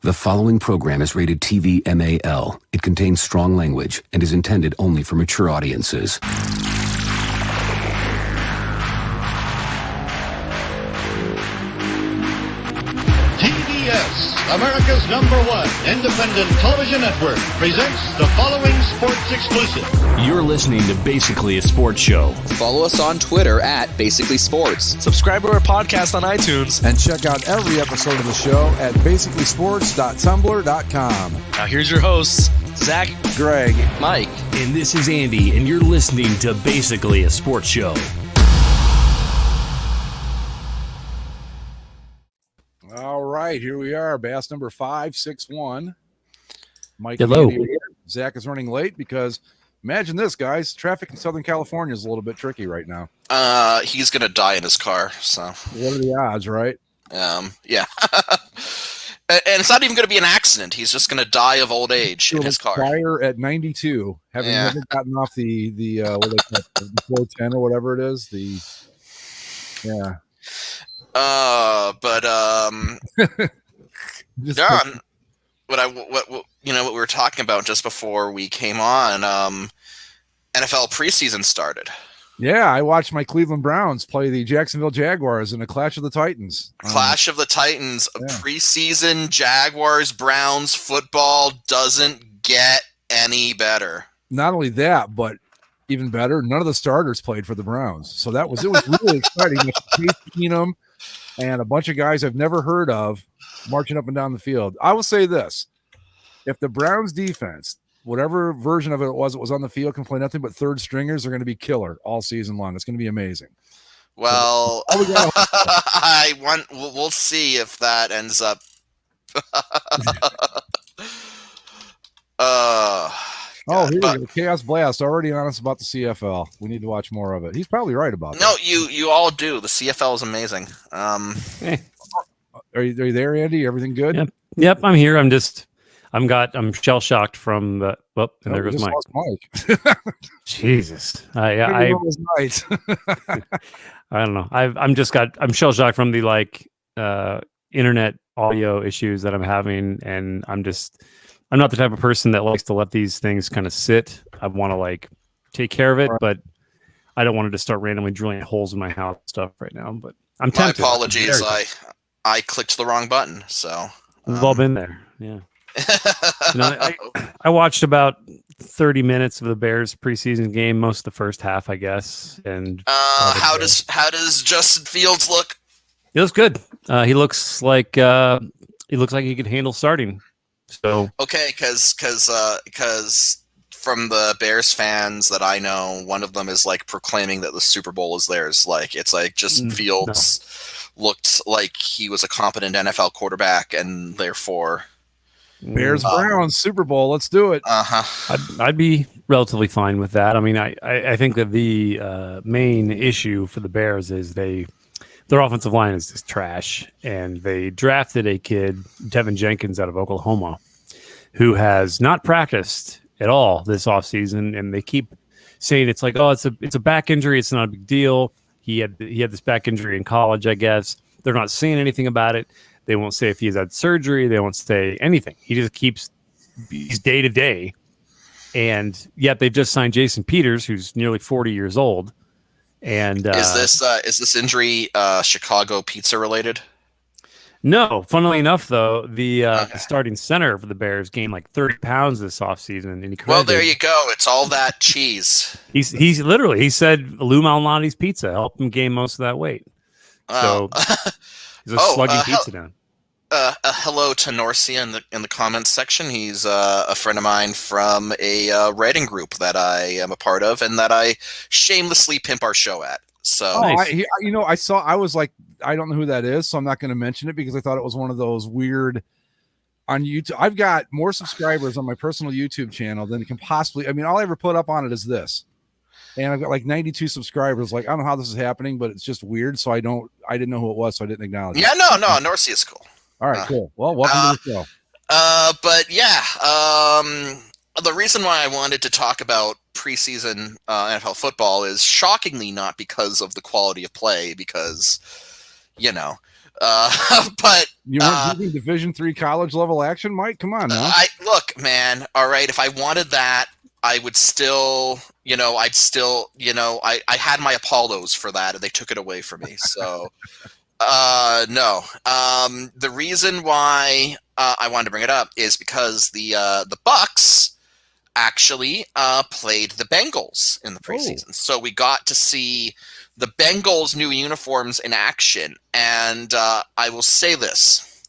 The following program is rated TV MAL. It contains strong language and is intended only for mature audiences. TBS, America's #1 independent television network, presents the following sports exclusive. You're listening to Basically a Sports Show. Follow us on Twitter at Basically Sports. Subscribe to our podcast on iTunes. And check out every episode of the show at basicallysports.tumblr.com. Now here's your hosts, Zach, Greg, Mike. And this is Andy, and you're listening to Basically a Sports Show. All right, here we are, bass number 561. Mike, hello. Zach is running late because imagine this, guys. Traffic in Southern California is a little bit tricky right now. He's gonna die in his car. So what are the odds, right? Yeah. And it's not even gonna be an accident. He's just gonna die of old age in his car. Fire at 92, having never gotten off the what they call it, the 410 or whatever it is. John, what we were talking about just before we came on, NFL preseason started. Yeah, I watched my Cleveland Browns play the Jacksonville Jaguars in a Clash of the Titans. Clash of the Titans, preseason Jaguars Browns football doesn't get any better. Not only that, but even better, none of the starters played for the Browns. So it was really exciting. Case Keenum and a bunch of guys I've never heard of marching up and down the field. I will say this. If the Browns defense, whatever version of it was on the field, can play nothing but third stringers, they're going to be killer all season long. It's going to be amazing. Well, we'll see if that ends up. Here we go. Chaos Blast already on us about the CFL. We need to watch more of it. He's probably right about that. No, you all do. The CFL is amazing. Are you there, Andy? Everything good? Yep, I'm here. I'm shell shocked from the. And there goes Mike. Jesus, I don't know. I'm shell shocked from the internet audio issues that I'm having, and I'm not the type of person that likes to let these things kind of sit. I want to take care of it, but I don't want to just start randomly drilling holes in my house stuff right now. But I'm tempted. My apologies. I clicked the wrong button. So we've all been there. Yeah. I watched about 30 minutes of the Bears preseason game, most of the first half, I guess. And how does Justin Fields look? He looks good. He looks like he could handle starting. So okay, because from the Bears fans that I know, one of them is proclaiming that the Super Bowl is theirs. Justin Fields looked like he was a competent NFL quarterback, and therefore Bears Browns Super Bowl. Let's do it. I'd be relatively fine with that. I mean, I think that the main issue for the Bears is their offensive line is just trash, and they drafted a kid, Tevin Jenkins, out of Oklahoma, who has not practiced at all this offseason, and they keep saying it's a back injury, it's not a big deal. He had this back injury in college, I guess. They're not saying anything about it. They won't say if he's had surgery. They won't say anything. He's day to day, and yet they've just signed Jason Peters, who's nearly 40 years old. And is this injury Chicago pizza related? No. Funnily enough, though, the starting center for the Bears gained 30 pounds this offseason. And well, there you go. It's all that cheese. He said Lou Malnati's pizza helped him gain most of that weight. So he's slugging pizza down. Hello to Norcia in the comments section. He's a friend of mine from a writing group that I am a part of, and that I shamelessly pimp our show at. So, I was like, I don't know who that is, so I'm not going to mention it because I thought it was one of those weird on YouTube. I've got more subscribers on my personal YouTube channel than it can possibly. I mean, all I ever put up on it is this, and I've got 92 subscribers. I don't know how this is happening, but it's just weird. So I didn't know who it was, so I didn't acknowledge it. Yeah, no, Norcia is cool. All right, cool. Well, welcome to the show. But yeah, the reason why I wanted to talk about preseason NFL football is shockingly not because of the quality of play, because But You weren't using Division III college level action, Mike? Come on now. Look, man. All right, if I wanted that, I would still, I had my Apollos for that, and they took it away from me. So, no. The reason why I wanted to bring it up is because the Bucks actually played the Bengals in the preseason. So we got to see the Bengals' new uniforms in action. And I will say this.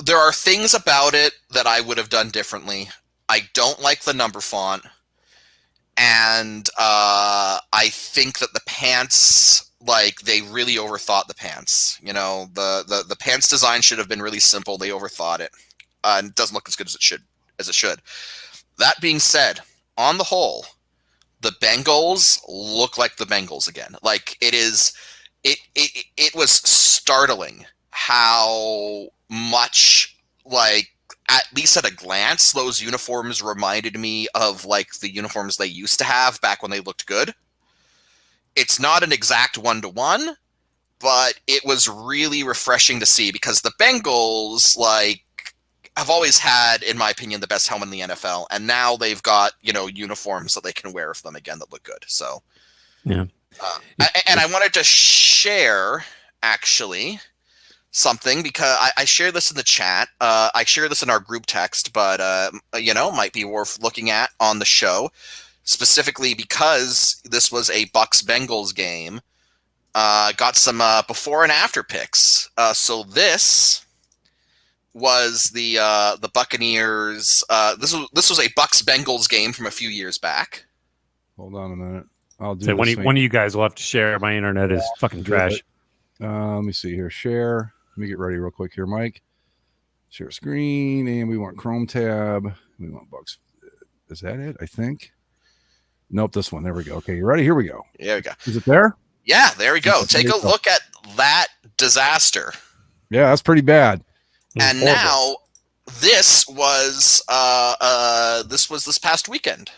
There are things about it that I would have done differently. I don't like the number font. And I think that the pants, they really overthought the pants. The pants design should have been really simple. They overthought it. And it doesn't look as good as it should. That being said, on the whole, the Bengals look like the Bengals again. It was startling how much, at least at a glance, those uniforms reminded me of the uniforms they used to have back when they looked good. It's not an exact 1-to-1, but it was really refreshing to see because the Bengals have always had, in my opinion, the best helmet in the NFL, and now they've got uniforms that they can wear with them again that look good. So yeah, and I wanted to share actually something because I shared this in the chat. I shared this in our group text, but might be worth looking at on the show, specifically because this was a Bucks-Bengals game. Got some before and after pics. So this was the Buccaneers. This was a Bucks-Bengals game from a few years back. Hold on a minute. I'll do so one of you guys will have to share. My internet is fucking trash. Let me see here. Share. Let me get ready real quick here, Mike. Share screen, and we want Chrome tab. We want Bucks. Is that it? I think. Nope, this one. There we go. Okay, you ready? Here we go. There we go. Is it there? Yeah, there we go. Take a look at that disaster. Yeah, that's pretty bad. And now this was this past weekend.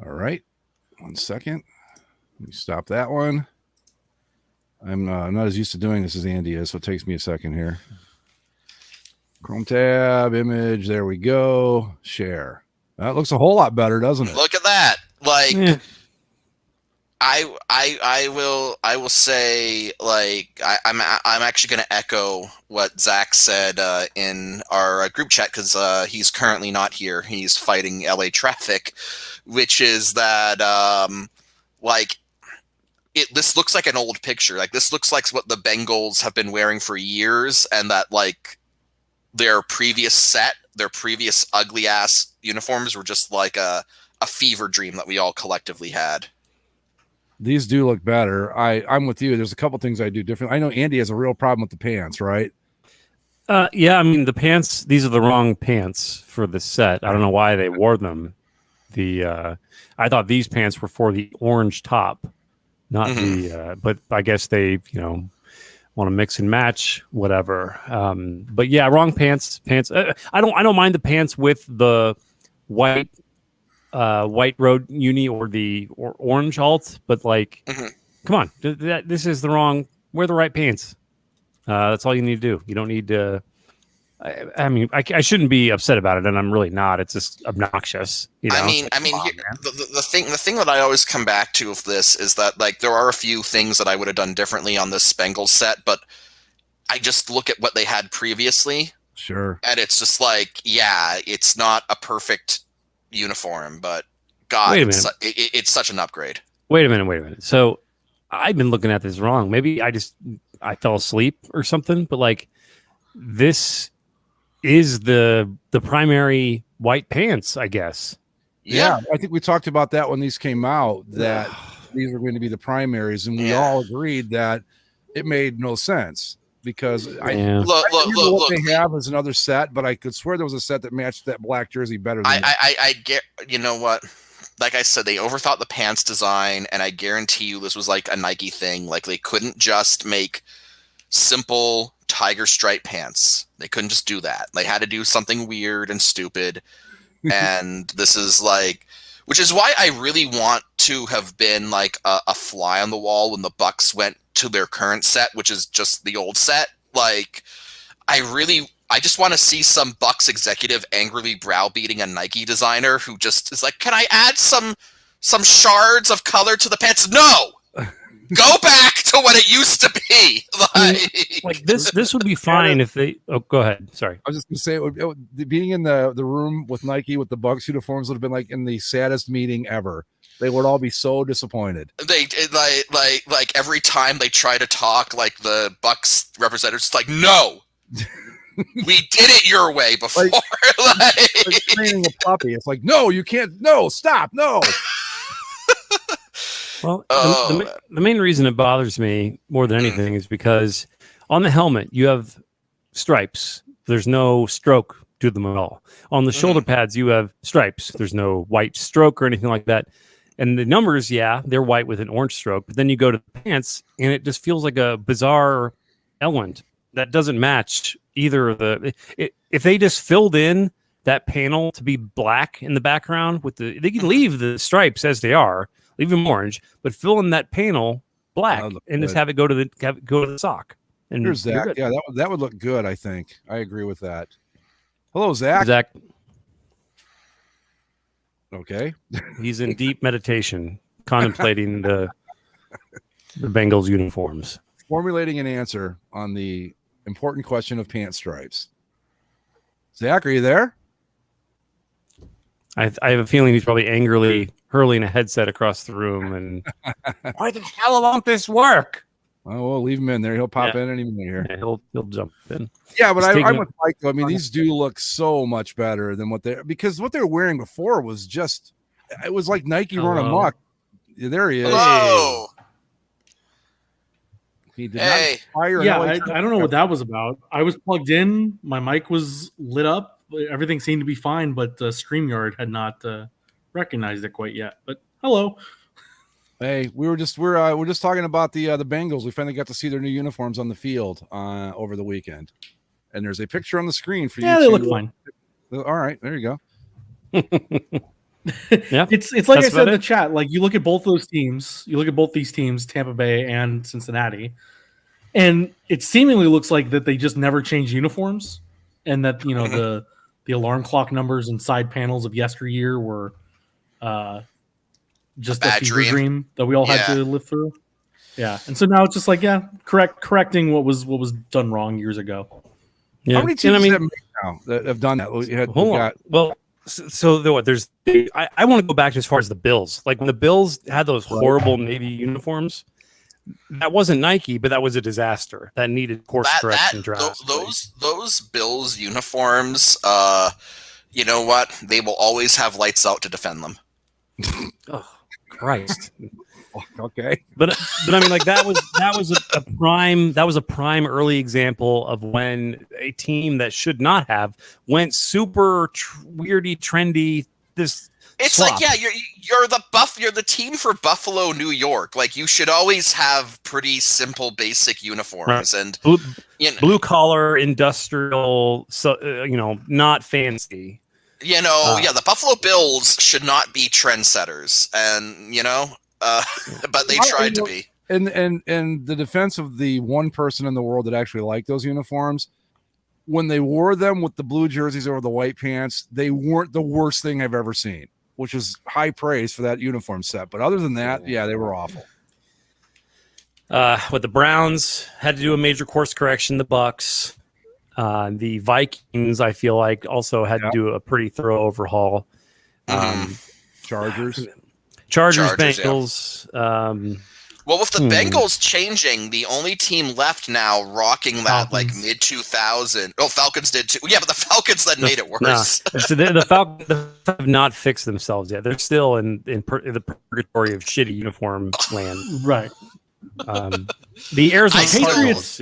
All right. 1 second. Let me stop that one. I'm not as used to doing this as Andy is, so it takes me a second here. Chrome tab, image, there we go. Share. That looks a whole lot better, doesn't it? Look at that. I will say I'm actually going to echo what Zach said in our group chat because he's currently not here. He's fighting LA traffic, which is that this looks like an old picture. This looks like what the Bengals have been wearing for years, and that their previous ugly ass uniforms were just a fever dream that we all collectively had. These do look better. I'm with you. There's a couple things I do different. I know Andy has a real problem with the pants, right? Yeah, I mean the pants. These are the wrong pants for the set. I don't know why they wore them. I thought these pants were for the orange top, not the. But I guess they want to mix and match whatever. But yeah, wrong pants. I don't mind the pants with the white road uni or the orange alt, but come on, this is the wrong. Wear the right pants. That's all you need to do. You don't need to. I mean, I shouldn't be upset about it, and I'm really not. It's just obnoxious. I mean, the thing that I always come back to with this is that there are a few things that I would have done differently on this Bengals set, but I just look at what they had previously. Sure. And it's just it's not a perfect uniform, but God, it's such an upgrade. Wait a minute. So I've been looking at this wrong. Maybe I fell asleep or something, but this is the primary white pants, I guess. Yeah, I think we talked about that when these came out, that these were going to be the primaries, and we all agreed that it made no sense because look, what they have is another set, but I could swear there was a set that matched that black jersey better than I get, you know what? Like I said, they overthought the pants design, and I guarantee you this was a Nike thing. They couldn't just make simple tiger stripe pants. They couldn't just do that. They had to do something weird and stupid. And this is which is why I really want to have been like a fly on the wall when the Bucks went to their current set, which is just the old set. Like, I just want to see some Bucks executive angrily browbeating a Nike designer who just is like, "Can I add some shards of color to the pants?" No, go back to what it used to be. Like this would be fine if they. Oh, go ahead. Sorry, I was just gonna say, being in the room with Nike with the Bucks uniforms would have been like in the saddest meeting ever. They would all be so disappointed. They like every time they try to talk, like the Bucks representatives, like, no, we did it your way before. Like training a puppy. It's like, no, you can't. No, stop. No. Well, the main reason it bothers me more than anything is because on the helmet you have stripes. There's no stroke to them at all. On the shoulder pads you have stripes. There's no white stroke or anything like that. And the numbers, yeah, they're white with an orange stroke. But then you go to the pants, and it just feels like a bizarre element that doesn't match either of the. If they just filled in that panel to be black in the background with they can leave the stripes as they are, leave them orange, but fill in that panel black and just have it go to the sock. And here's Zach. Yeah, that would look good. I think I agree with that. Hello, Zach. Zach. Okay. He's in deep meditation, contemplating the Bengals uniforms. Formulating an answer on the important question of pant stripes. Zach, are you there? I have a feeling he's probably angrily hurling a headset across the room and why the hell won't this work? Oh, we'll leave him in there. He'll pop in any minute here. Yeah, he'll jump in. Yeah, but I'm with Mike though. I mean, these do look so much better than what they were wearing before was just, it was like Nike run amok. There he is. Hello. He did not fire. Yeah, I don't know what that was about. I was plugged in. My mic was lit up. Everything seemed to be fine, but StreamYard had not recognized it quite yet. But hello. Hey, we're just talking about the Bengals. We finally got to see their new uniforms on the field over the weekend, and there's a picture on the screen for you. Yeah, they look fine. All right, there you go. Yeah, it's like I said in the chat. Like you look at both those teams, you look at both these teams, Tampa Bay and Cincinnati, and it seemingly looks like that they just never changed uniforms, and that the alarm clock numbers and side panels of yesteryear were just a fever dream that we all had to live through. Yeah, and so now it's just like correcting what was done wrong years ago. Yeah, how many teams that have done that? Hold on. Well, so what? There's I want to go back to as far as the Bills. Like when the Bills had those horrible Navy uniforms, that wasn't Nike, but that was a disaster that needed course correction. Those Bills uniforms, you know what? They will always have lights out to defend them. Oh Christ. Okay. But I mean, like that was a prime early example of when a team that should not have went super weirdy, trendy. It's swap. like, yeah, you're the team for Buffalo, New York. Like you should always have pretty simple, basic uniforms, right. And blue collar, industrial, not fancy. The Buffalo Bills should not be trendsetters, and but they tried to be. And the defense of the one person in the world that actually liked those uniforms, when they wore them with the blue jerseys over the white pants, they weren't the worst thing I've ever seen, which is high praise for that uniform set. But other than that, yeah, they were awful. With the Browns had to do a major course correction, the Bucks, the Vikings, I feel like also had to do a pretty thorough overhaul. Chargers, Bengals. Yeah. Well, with the Bengals changing, the only team left now rocking that Falcons. like mid 2000. Oh, Falcons did too. Yeah, but the Falcons then made it worse. So the Falcons have not fixed themselves yet. They're still in the purgatory of shitty uniform land. Right. The Arizona Patriots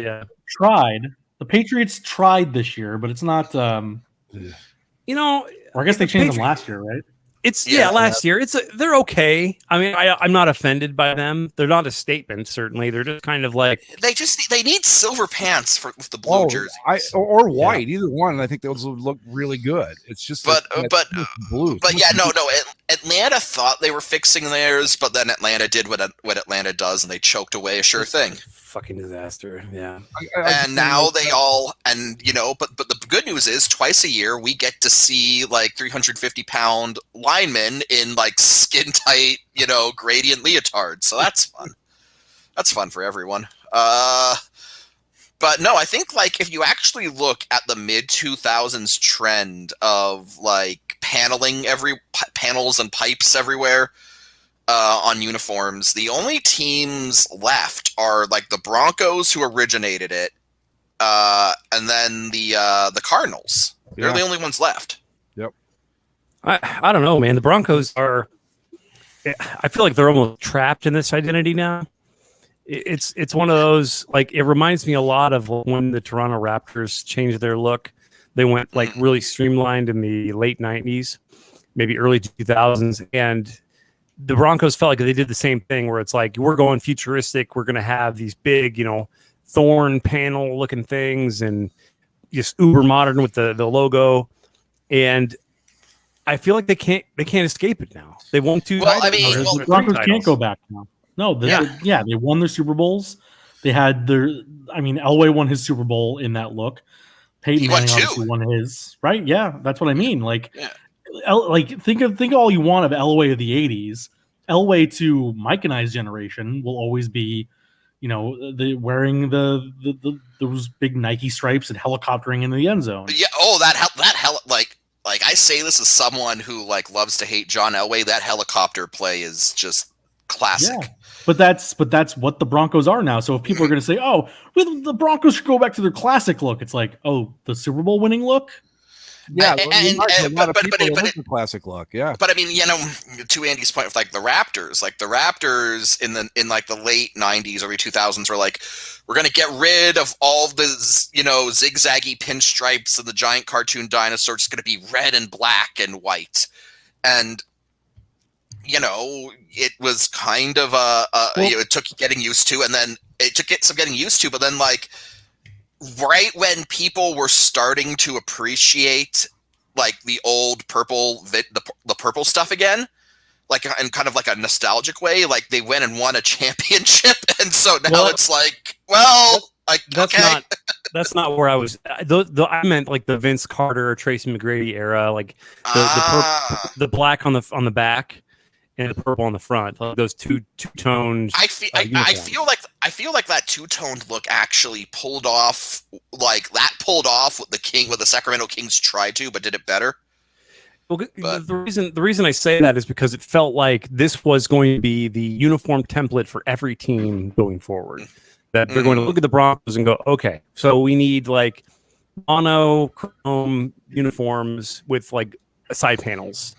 tried. The Patriots tried this year, but it's not. Or I guess they changed them last year, right? Last year they're okay. I mean, I'm not offended by them. They're not a statement, certainly. They're just kind of like they need silver pants with the blue jersey, or white, either one. And I think those would look really good. It's just blue. But yeah, no. Atlanta thought they were fixing theirs, but then Atlanta did what Atlanta does, and they choked away a sure thing. Fucking disaster. Yeah. And now they all, and but the good news is twice a year we get to see like 350-pound linemen in like skin tight, gradient leotards. So that's fun. That's fun for everyone. But no, I think like if you actually look at the mid 2000s trend of like panels and pipes everywhere on uniforms, the only teams left are like the Broncos, who originated it, and then the Cardinals. They're the only ones left. Yep. I don't know, man. The Broncos are. I feel like they're almost trapped in this identity now. It's one of those, like, it reminds me a lot of when the Toronto Raptors changed their look. They went like really streamlined in the late 90s, maybe early 2000s, and the Broncos felt like they did the same thing, where it's like, we're going futuristic. We're going to have these big, thorn panel looking things and just uber modern with the logo. And I feel like they can't escape it now. They won two titles. The Broncos can't go back now. No, they won their Super Bowls. They had Elway won his Super Bowl in that look. Peyton Manning obviously won his, right? Yeah, that's what I mean. Like, think of all you want of Elway of the 80s. Elway to Mike and I's generation will always be, wearing those big Nike stripes and helicoptering in the end zone. Yeah. Oh, that like I say this as someone who like loves to hate John Elway. That helicopter play is just classic. Yeah. But that's what the Broncos are now. So if people are going to say, "Oh, the Broncos should go back to their classic look," it's like, "Oh, the Super Bowl winning look." Yeah, but classic look. Yeah, but I mean, to Andy's point, with like the Raptors in the late '90s, early 2000s were like, we're going to get rid of all the zigzaggy pinstripes and the giant cartoon dinosaur. It's going to be red and black and white, and it was kind of it took getting used to, and then it took some getting used to, but then like right when people were starting to appreciate like the old purple, the purple stuff again, like in kind of like a nostalgic way, like they went and won a championship, and so now it's like, that's not where I was. I meant like the Vince Carter, Tracy McGrady era, like the black on the back and the purple on the front, like those two tones. I feel like that two-toned look actually pulled off what the Sacramento Kings tried to, but did it better. Well, the reason I say that is because it felt like this was going to be the uniform template for every team going forward. That they're going to look at the Broncos and go, okay, so we need like monochrome uniforms with like side panels.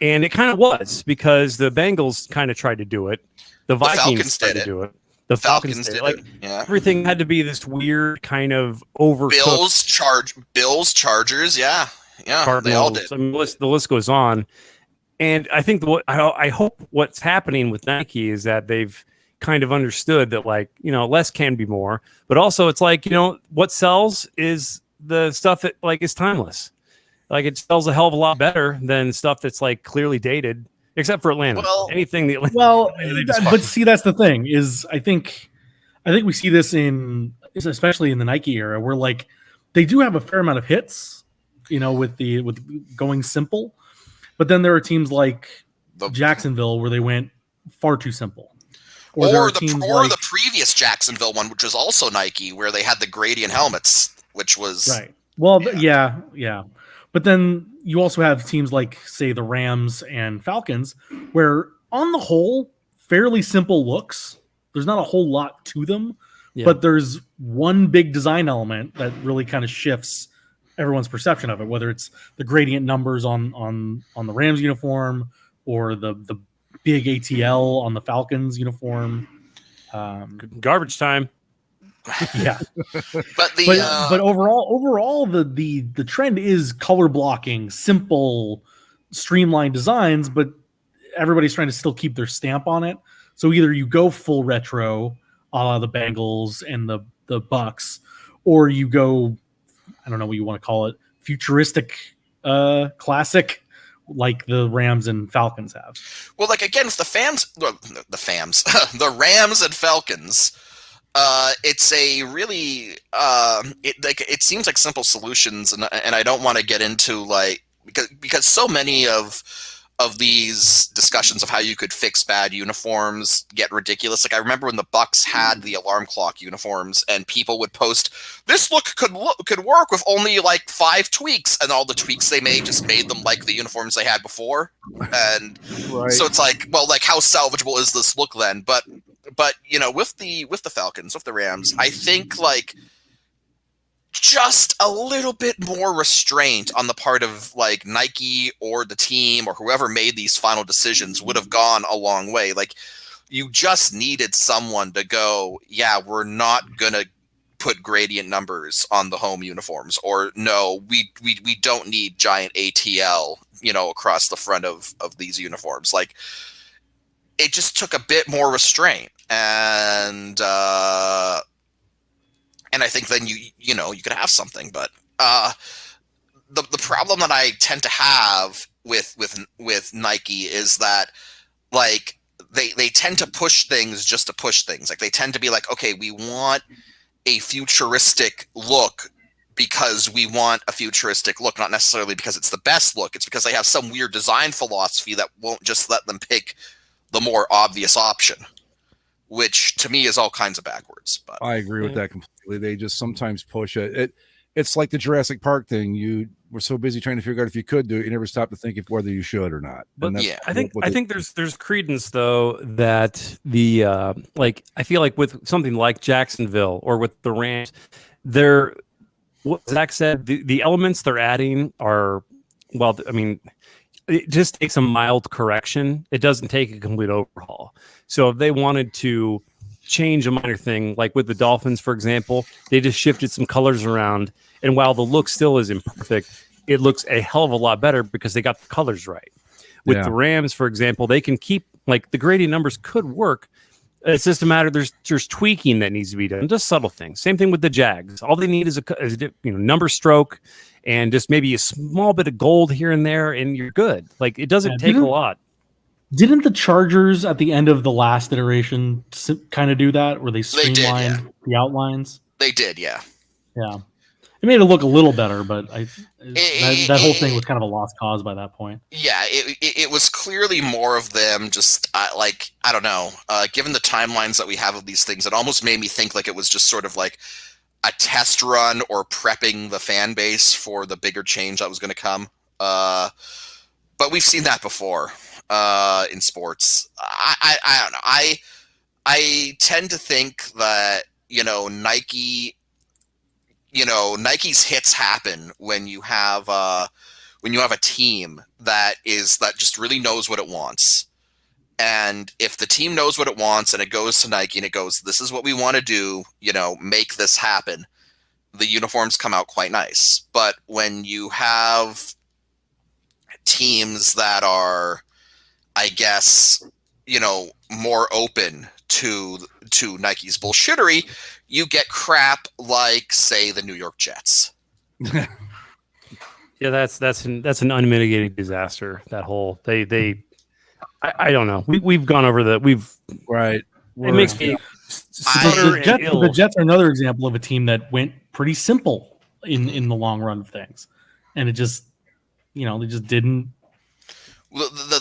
And it kind of was, because the Bengals kind of tried to do it. The Vikings tried to do it. The Falcons did it. Like, everything had to be this weird kind of overcooked. Bills, Chargers, yeah. Cardinals. They all did. I mean, the list goes on. And I think I hope what's happening with Nike is that they've kind of understood that, like, less can be more. But also it's like, what sells is the stuff that like is timeless. Like, it sells a hell of a lot better than stuff that's like clearly dated, except for Atlanta. But see, that's the thing is, I think we see this especially in the Nike era, where like they do have a fair amount of hits, with going simple, but then there are teams like Jacksonville where they went far too simple, or the previous Jacksonville one, which was also Nike, where they had the gradient helmets, which was right. Well, yeah. But then you also have teams like, say, the Rams and Falcons, where on the whole, fairly simple looks. There's not a whole lot to them, but there's one big design element that really kind of shifts everyone's perception of it, whether it's the gradient numbers on the Rams uniform or the big ATL on the Falcons uniform. Garbage time. Yeah, but overall, the trend is color blocking, simple, streamlined designs, but everybody's trying to still keep their stamp on it. So either you go full retro, a la the Bengals and the Bucks, or you go, I don't know what you want to call it, futuristic, classic, like the Rams and Falcons have. Well, like again, if the Rams and Falcons, it's a really it seems like simple solutions, and I don't want to get into like because so many of these discussions of how you could fix bad uniforms get ridiculous. Like I remember when the Bucks had the alarm clock uniforms, and people would post, "This look could work with only like 5 tweaks," and all the tweaks they made just made them like the uniforms they had before. And so it's like, well, like how salvageable is this look then? But you know, with the Falcons, with the Rams, I think like just a little bit more restraint on the part of like Nike or the team or whoever made these final decisions would have gone a long way. Like you just needed someone to go, yeah, we're not gonna put gradient numbers on the home uniforms, or no, we don't need giant ATL, you know, across the front of these uniforms. Like it just took a bit more restraint, and I think then you know you could have something. But the problem that I tend to have with Nike is that like they tend to push things just to push things. Like they tend to be like, okay, we want a futuristic look because we want a futuristic look, not necessarily because it's the best look. It's because they have some weird design philosophy that won't just let them pick the more obvious option, which to me is all kinds of backwards. But I agree with that completely. They just sometimes push it. It's like the Jurassic Park thing. You were so busy trying to figure out if you could do it, you never stopped to think if whether you should or not. But yeah, I think there's credence though that the like I feel like with something like Jacksonville or with the Rams, they're what Zach said. The elements they're adding are, well, I mean, it just takes a mild correction. It doesn't take a complete overhaul. So if they wanted to change a minor thing, like with the Dolphins, for example, they just shifted some colors around. And while the look still is imperfect, it looks a hell of a lot better because they got the colors right. With the Rams, for example, they can keep, like, the gradient numbers could work. It's just a matter, there's tweaking that needs to be done, just subtle things. Same thing with the Jags. All they need is a number stroke and just maybe a small bit of gold here and there, and you're good. Like, it doesn't take a lot. Didn't the Chargers at the end of the last iteration kind of do that, where they streamlined the outlines? They did, yeah. Yeah. It made it look a little better, but that whole thing was kind of a lost cause by that point. Yeah, it was clearly more of them just, like, I don't know, given the timelines that we have of these things, it almost made me think like it was just sort of like a test run or prepping the fan base for the bigger change that was going to come. But we've seen that before. In sports, I don't know. I tend to think that Nike's hits happen when you have a team that just really knows what it wants, and if the team knows what it wants and it goes to Nike and it goes, this is what we want to do, make this happen, the uniforms come out quite nice. But when you have teams that are, I guess, more open to Nike's bullshittery, you get crap like, say, the New York Jets. Yeah, that's an unmitigated disaster. That whole I don't know. We've gone over that. It makes me the Jets are another example of a team that went pretty simple in the long run of things, and it just they just didn't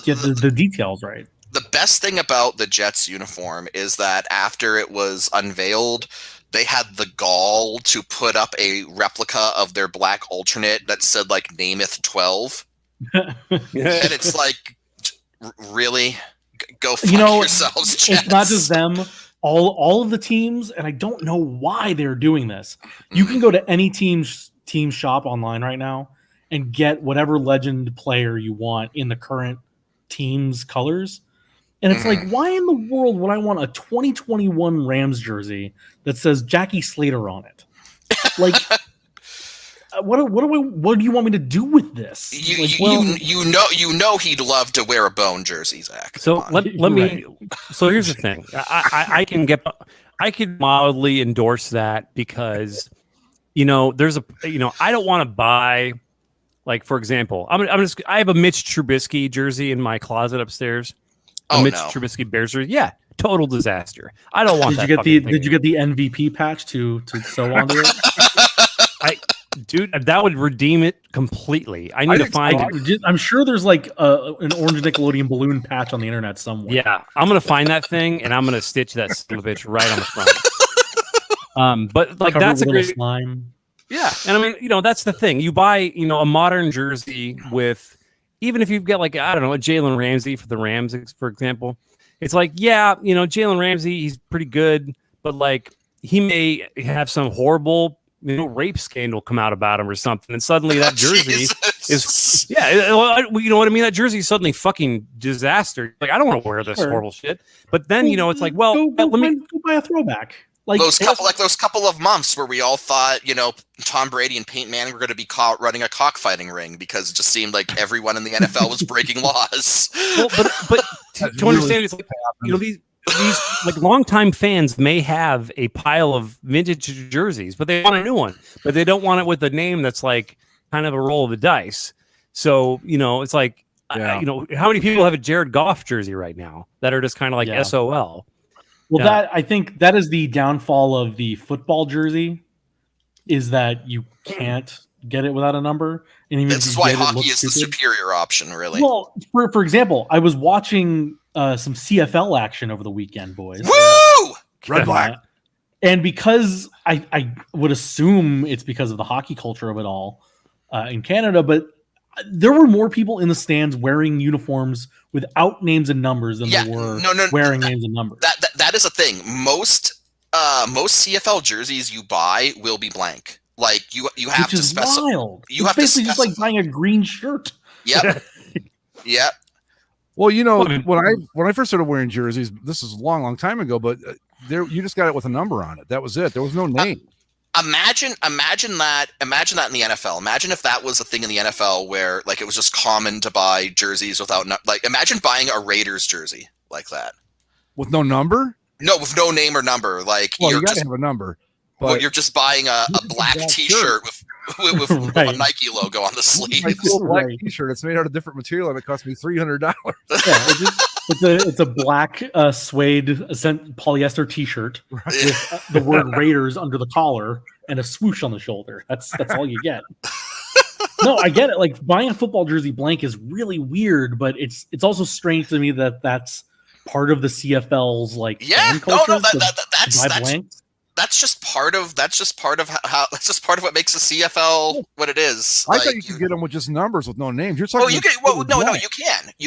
get the details right. The best thing about the Jets uniform is that after it was unveiled, they had the gall to put up a replica of their black alternate that said like Namath 12. And it's like, really? Go fuck yourselves, Jets. It's not just them. All of the teams, and I don't know why they're doing this. You can go to any team shop online right now and get whatever legend player you want in the current team's colors. And it's like, why in the world would I want a 2021 Rams jersey that says Jackie Slater on it? Like, what do you want me to do with this? You know he'd love to wear a bone jersey, Zach. So let me. So here's the thing. I can mildly endorse that because, there's I don't want to buy, like, for example, I have a Mitch Trubisky jersey in my closet upstairs. Trubisky Bears jersey. Yeah, total disaster. I don't want. Did you get the MVP patch to sew onto it? Dude, that would redeem it completely. I need to find it. I'm sure there's like an orange Nickelodeon balloon patch on the internet somewhere. Yeah, I'm gonna find that thing and I'm gonna stitch that son of a bitch right on the front. But like, that's a great slime. Yeah, and I mean, that's the thing. You buy, a modern jersey with, even if you've got like, I don't know, a Jalen Ramsey for the Rams, for example. It's like, yeah, Jalen Ramsey, he's pretty good, but like, he may have some horrible rape scandal come out about him or something, and suddenly that jersey is you know what I mean? That jersey is suddenly fucking disaster. Like, I don't want to wear this horrible shit. But then it's like, well, let me go buy a throwback. Like those couple of months where we all thought, Tom Brady and Peyton Manning were going to be caught running a cockfighting ring because it just seemed like everyone in the NFL was breaking laws. Well, but to understand, it's like, these like longtime fans may have a pile of vintage jerseys, but they want a new one, but they don't want it with a name that's like kind of a roll of the dice. So, it's like, how many people have a Jared Goff jersey right now that are just kind of like SOL? Well, that I think that is the downfall of the football jersey, is that you can't get it without a number. And this is why hockey is the superior option, really. Well, for example, I was watching some CFL action over the weekend, boys. Woo! Red black. And because I would assume it's because of the hockey culture of it all in Canada, but there were more people in the stands wearing uniforms without names and numbers than there were wearing names and numbers. That is a thing. Most CFL jerseys you buy will be blank. Like you have to specify. Wild. It's basically just like buying a green shirt. Yep. Yep. Well, when I first started wearing jerseys, this is a long time ago, but you just got it with a number on it. That was it. There was no name. Imagine that in the NFL. Imagine if that was a thing in the NFL where like it was just common to buy jerseys without imagine buying a Raiders jersey like that with no number. No, with no name or number. Like, you gotta have a number. But you're just buying a black T-shirt with a Nike logo on the sleeve. It's a black T-shirt. It's made out of different material, and it cost me $300. It's a black suede polyester T-shirt with the word Raiders under the collar and a swoosh on the shoulder. That's all you get. No, I get it. Like, buying a football jersey blank is really weird, but it's also strange to me that that's part of the CFL's fan culture. That's just part of what makes the CFL what it is. I thought you could get them with just numbers with no names. You're talking. You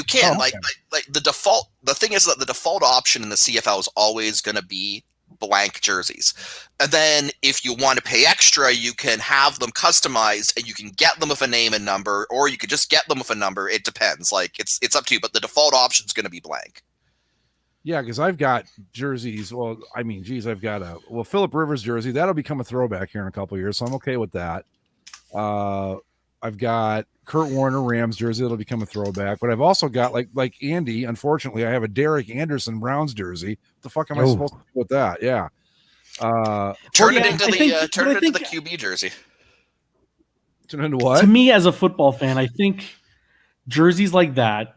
can. Like the default. The thing is that the default option in the CFL is always going to be blank jerseys, and then if you want to pay extra, you can have them customized, and you can get them with a name and number, or you could just get them with a number. It depends. Like it's up to you, but the default option is going to be blank. Yeah, because I've got jerseys. Well, I mean, I've got a Phillip Rivers jersey. That'll become a throwback here in a couple of years, so I'm okay with that. I've got Kurt Warner Rams jersey that'll become a throwback, but I've also got like Andy. Unfortunately, I have a Derek Anderson Browns jersey. What the fuck am I supposed to do with that? Yeah, turn it into the QB jersey. Turn into what? To me, as a football fan, I think jerseys like that,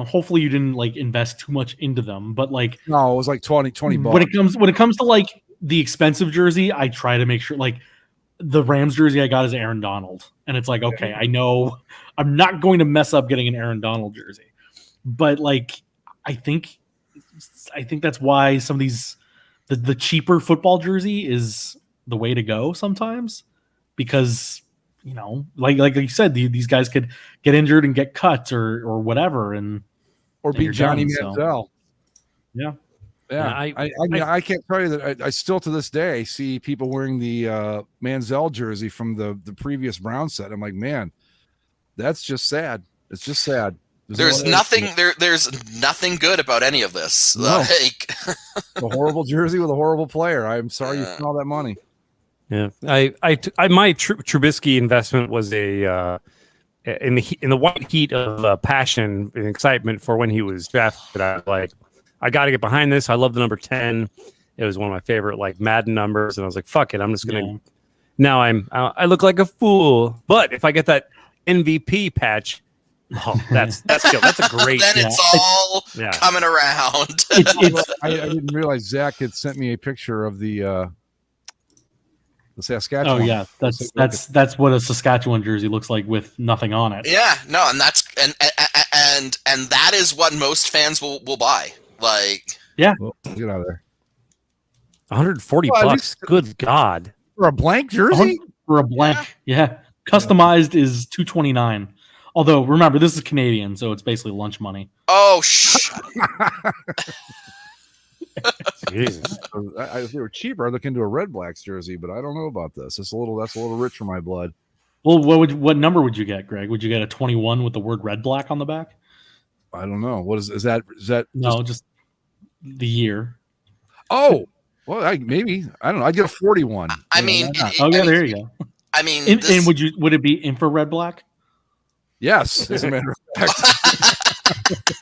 hopefully you didn't invest too much into them, but no, it was like 20 bucks. When it comes to the expensive jersey, I try to make sure the Rams jersey I got is Aaron Donald, and it's like, okay, I know I'm not going to mess up getting an Aaron Donald jersey, but I think that's why some of these the cheaper football jersey is the way to go sometimes, because like you said, these guys could get injured and get cut or whatever, or be Johnny Manziel. So. Yeah. I can't tell you that I still to this day see people wearing the Manziel jersey from the previous Brown set. I'm like, man, that's just sad. It's just sad. There's nothing good about any of this. No. A horrible jersey with a horrible player. I'm sorry you spent all that money. Yeah, my Trubisky investment was a in the white heat of passion and excitement for when he was drafted. I was like, I got to get behind this. I love the number 10. It was one of my favorite like Madden numbers, and I was like, fuck it, I'm just gonna. Yeah. Now I look like a fool, but if I get that MVP patch, oh, that's chill. That's a great. Then it's all coming around. I didn't realize Zach had sent me a picture of the Saskatchewan. Oh yeah, that's what a Saskatchewan jersey looks like with nothing on it. Yeah, no, and that's and that is what most fans will buy. Like, yeah, get out of there. 140 bucks. Good God, for a blank jersey. For a blank, yeah. Customized is $229. Although remember, this is Canadian, so it's basically lunch money. Oh shut up. Jesus. If they were cheaper, I'd look into a Red Blacks jersey, but I don't know about this. That's a little rich for my blood. Well, what number would you get, Greg? Would you get a 21 with the word Red Black on the back? I don't know. What is that? Is that no, just the year? Oh, well, maybe I don't know. I'd get a 41. I mean, there you go. I mean, and would it be infrared black? Yes, as a matter of fact.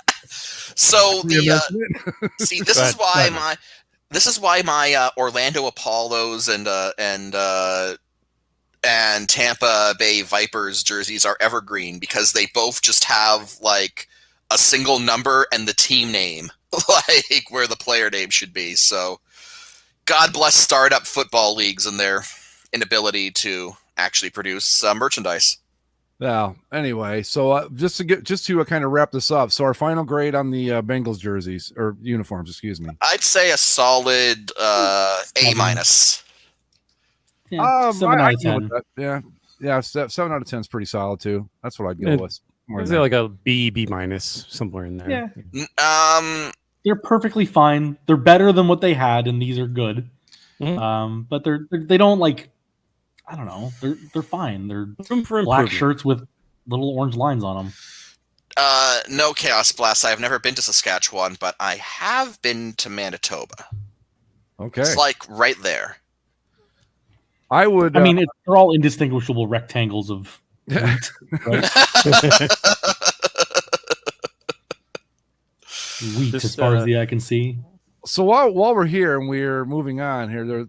So see, this is why my Orlando Apollos and Tampa Bay Vipers jerseys are evergreen, because they both just have like a single number and the team name, like where the player name should be. So God bless startup football leagues and their inability to actually produce merchandise. Well, anyway, so just to kind of wrap this up, so our final grade on the Bengals jerseys or uniforms, excuse me. I'd say a solid A-. Yeah, 7 out of 10. Yeah, 7 out of 10 is pretty solid too. That's what I'd go with. I'd say like a B minus, somewhere in there. Yeah. They're perfectly fine. They're better than what they had, and these are good. Mm-hmm. But they don't like. I don't know. They're fine. They're black shirts with little orange lines on them. No Chaos Blast. I have never been to Saskatchewan, but I have been to Manitoba. Okay. It's like right there. I would. I mean, they're all indistinguishable rectangles of wheat, right? Wheat, as far as the eye can see. So while we're here and we're moving on here, there are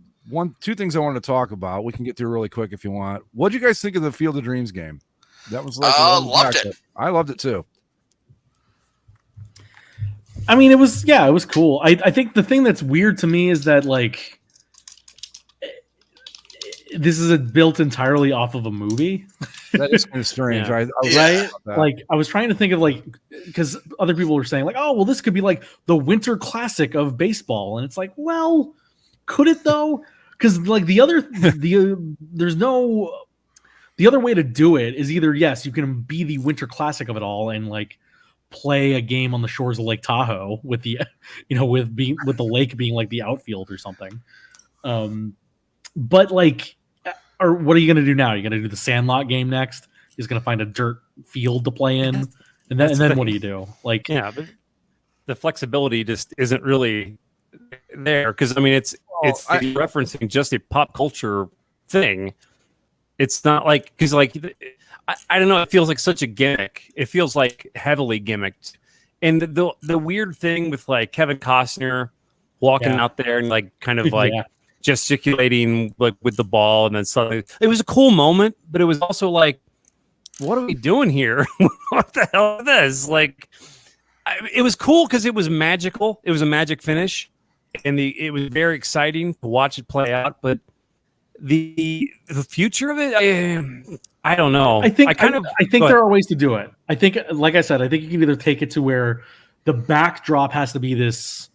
two things I wanted to talk about. We can get through really quick if you want. What do you guys think of the Field of Dreams game? That was like loved it. I loved it too. I mean, it was cool. I think the thing that's weird to me is that like this is built entirely off of a movie. That is kind of strange, right? Right? Like I was trying to think of like, because other people were saying like, oh well, this could be like the Winter Classic of baseball, and it's like, well, could it though? Because like the other way to do it is either yes, you can be the Winter Classic of it all and like play a game on the shores of Lake Tahoe with the with the lake being like the outfield or something. But like, or what are you going to do now? You're going to do the Sandlot game next? He's going to find a dirt field to play in, and then what do you do? Like, yeah, the flexibility just isn't really there, because I mean it's referencing just a pop culture thing. It's not like, because like I don't know, it feels like such a gimmick. It feels like heavily gimmicked. And the weird thing with like Kevin Costner walking out there and like kind of like gesticulating like with the ball, and then suddenly it was a cool moment, but it was also like, what are we doing here? What the hell is this? Like, it was cool because it was magical. It was a magic finish, and it was very exciting to watch it play out. But the future of it, I don't know. I think there are ways to do it. I think, like I said, I think you can either take it to where the backdrop has to be this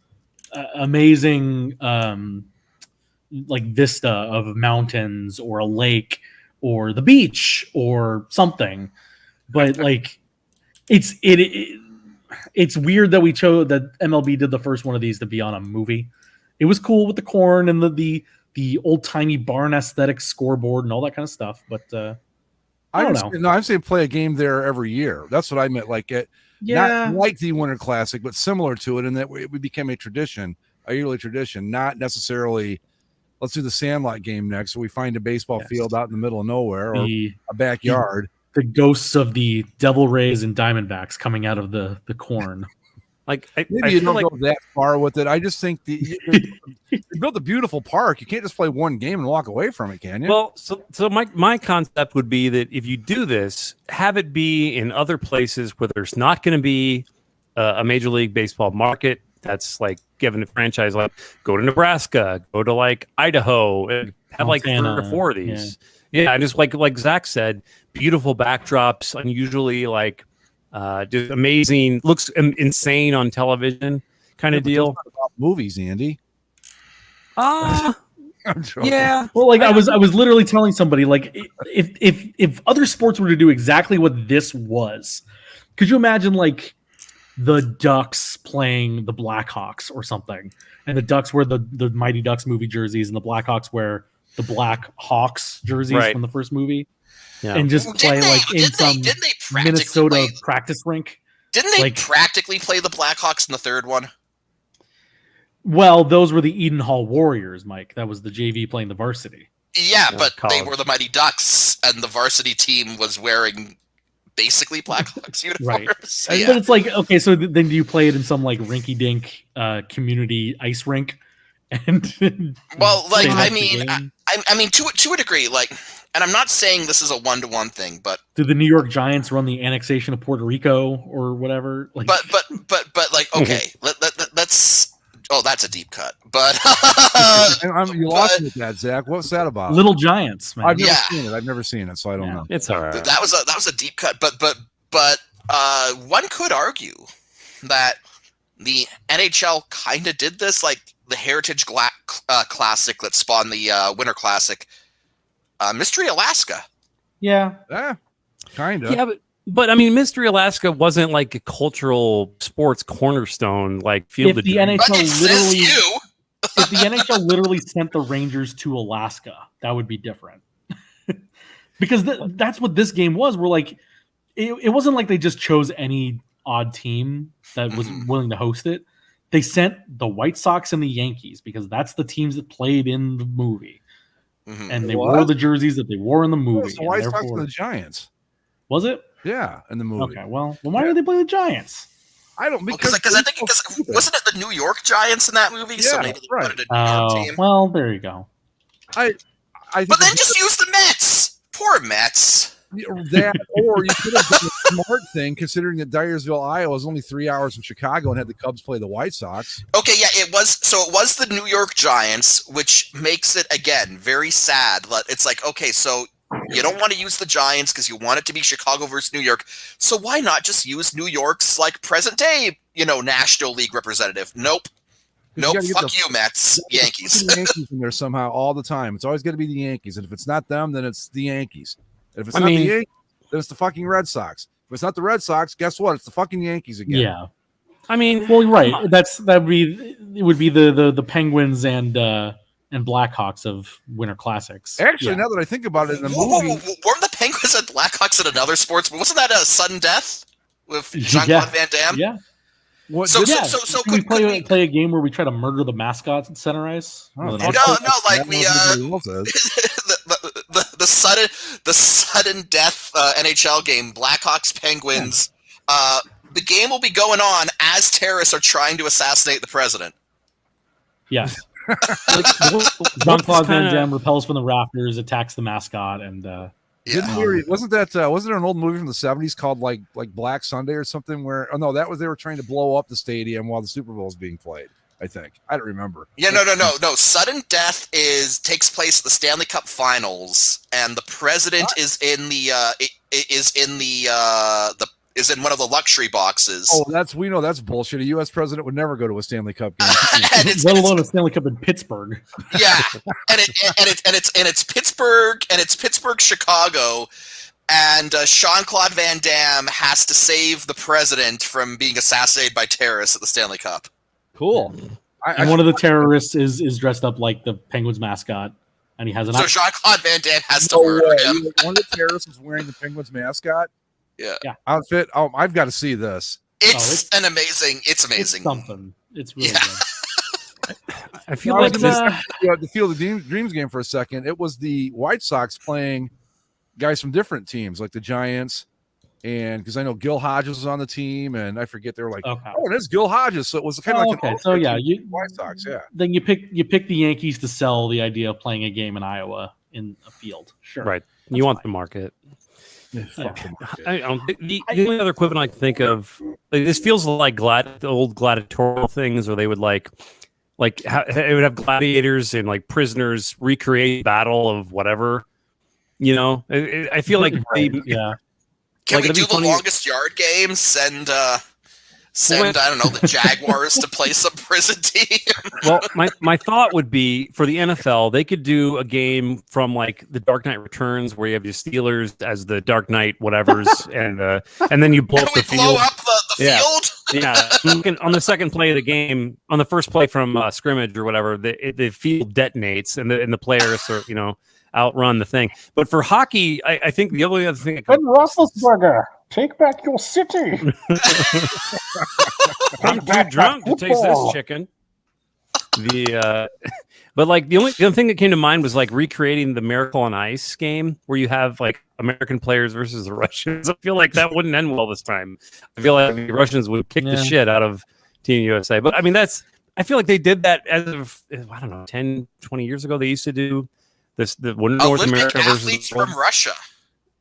amazing like vista of mountains or a lake or the beach or something, but like it's weird that we chose that MLB did the first one of these to be on a movie. It was cool with the corn and the old timey barn aesthetic scoreboard and all that kind of stuff, but I don't know. No, I'm saying play a game there every year. That's what I meant. Like not like the Winter Classic, but similar to it, in that it became a tradition, a yearly tradition, not necessarily let's do the Sandlot game next. So we find a baseball field out in the middle of nowhere or The a backyard. ghosts of the Devil Rays and Diamondbacks coming out of the corn. Like I Maybe you feel don't like go that far with it. I just think you built a beautiful park. You can't just play one game and walk away from it, can you? well, so my concept would be that if you do this, have it be in other places where there's not going to be a Major League Baseball market. That's like giving a franchise, like go to Nebraska, go to like Idaho, and have like 3 Montana, or 4 of these. Yeah, and just like Zach said, beautiful backdrops, unusually like just amazing, looks insane on television kind of deal. About movies, Andy. Ah, I'm joking. yeah. Well, like I was literally telling somebody, like if other sports were to do exactly what this was, could you imagine like the Ducks playing the Blackhawks or something, and the Ducks wear the Mighty Ducks movie jerseys, and the Blackhawks wear the Black Hawks jerseys Right. from the first movie, Yeah. and just play like in some didn't they practically Minnesota play, practice rink. didn't they like- practically play the Blackhawks in the third one? Well, those were the Eden Hall Warriors, Mike. That was the JV playing the varsity. Yeah, but they college. were the Mighty Ducks, and the varsity team was wearing basically Blackhawks uniforms. But Yeah. it's like, okay, so then do you play it in some like rinky-dink community ice rink? And Well, like, say I that's the mean, game? I mean, to a degree, like, and I'm not saying this is a one-to-one thing, but Did the New York Giants run the annexation of Puerto Rico or whatever? Like, like, okay, let's. Oh, that's a deep cut, but You lost me with that, Zach. What's that about? Little Giants, man. I've never Yeah. seen it. I've never seen it, so I don't Yeah. know. It's all right. that was a deep cut. But one could argue that the NHL kind of did this, like the Heritage Classic that spawned the Winter Classic, Mystery Alaska. Yeah. Yeah, kind of. Yeah, but I mean, Mystery Alaska wasn't like a cultural sports cornerstone like Field If of the Dreams. But NHL it says literally, you. if the NHL literally sent the Rangers to Alaska, that would be different. Because that's what this game was. We're like, it wasn't like they just chose any odd team that was willing to host it. They sent the White Sox and the Yankees because that's the teams that played in the movie, Mhm. and they What? wore the jerseys that they wore in the movie. It's the and White Sox therefore- and the Giants. was it? Yeah, in the movie. Okay, well, why did they play the Giants? I don't Because I think wasn't it the New York Giants in that movie? So Yeah, maybe they right. wanted a New York Oh, team. well, there you go. I think But then just use the Mets. Poor Mets. that, or you could have done a smart thing, considering that Dyersville, Iowa, is only 3 hours from Chicago, and had the Cubs play the White Sox. Okay, yeah, it was the New York Giants, which makes it again very sad. It's like, okay, so you don't want to use the Giants because you want it to be Chicago versus New York. So why not just use New York's like present day, National League representative? Nope. Nope. gotta get Fuck the- you, Mets. Yankees. The Yankees in there somehow all the time. It's always going to be the Yankees, and if it's not them, then it's the Yankees. And if it's I not mean- the Yankees, then it's the fucking Red Sox. If it's not the Red Sox, guess what? It's the fucking Yankees again. Yeah. I mean, Well, right. It would be the Penguins and Blackhawks of Winter Classics. Actually, Yeah. now that I think about it, in the Whoa, movie, weren't the Penguins and Blackhawks in another sports? Wasn't that a sudden death with Jean-Claude Van Damme? Yeah. what So- did- Yeah. so Can we could we- play a game where we try to murder the mascots at center ice? Oh, With an fuck ice- No, like we Nobody else is. the sudden death NHL game, Blackhawks Penguins. The game will be going on as terrorists are trying to assassinate the president. Yes. what's Jean-Claude Van kinda- Damme repels from the rafters, attacks the mascot, and Didn't we, wasn't there an old movie from the 70s called like Black Sunday or something where they were trying to blow up the stadium while the Super Bowl is being played, I think. I don't remember. Yeah, no. Sudden death takes place at the Stanley Cup Finals, and the president is in one of the luxury boxes. Oh, we know that's bullshit. A U.S. president would never go to a Stanley Cup game. And it's- let alone a Stanley Cup in Pittsburgh. Yeah, and it's Pittsburgh, and it's Pittsburgh, Chicago, and Jean-Claude Van Damme has to save the president from being assassinated by terrorists at the Stanley Cup. Cool. And one of the terrorists is dressed up like the Penguins mascot, and he has an So Jean-Claude Van Damme has to No murder way. him. One of the terrorists is wearing the Penguins mascot Yeah, outfit. Oh, I've got to see this. it's amazing. It's amazing. It's something. It's really Yeah. good. I feel I was like gonna this. say, the Field of Dreams game for a second. It was the White Sox playing guys from different teams, like the Giants, and because I know Gil Hodges was on the team, and I forget they were like, Okay. oh, and it's Gil Hodges, so it was kind of like okay. So yeah, White Sox, yeah. Then you pick the Yankees to sell the idea of playing a game in Iowa in a field. Sure. Right. You want the market. Fuck the market. I don't, the only other equivalent I can think of, like, this feels like the old gladiatorial things, where they would it would have gladiators and like prisoners recreate battle of whatever. I feel like they, Yeah. Can Like, we it'd be do the funny- longest yard game? Send I don't know, the Jaguars to play some prison team. well, my thought would be for the NFL, they could do a game from like the Dark Knight Returns, where you have your Steelers as the Dark Knight whatever's, and then you blow Can up we the blow field. up the Yeah. field? Yeah, on the second play of the game, on the first play from scrimmage or whatever, the field detonates and the players sort of outrun the thing. But for hockey, I think the only other thing. Roethlisberger, take back your city. I'm too drunk to taste this chicken. But like the only thing that came to mind was like recreating the Miracle on Ice game, where you have like American players versus the Russians. I feel like that wouldn't end well this time. I feel like the Russians would kick the shit out of Team USA. But I mean, I feel like they did that as of, I don't know, 10, 20 years ago. They used to do this, North Olympic America athletes versus the world. from Russia.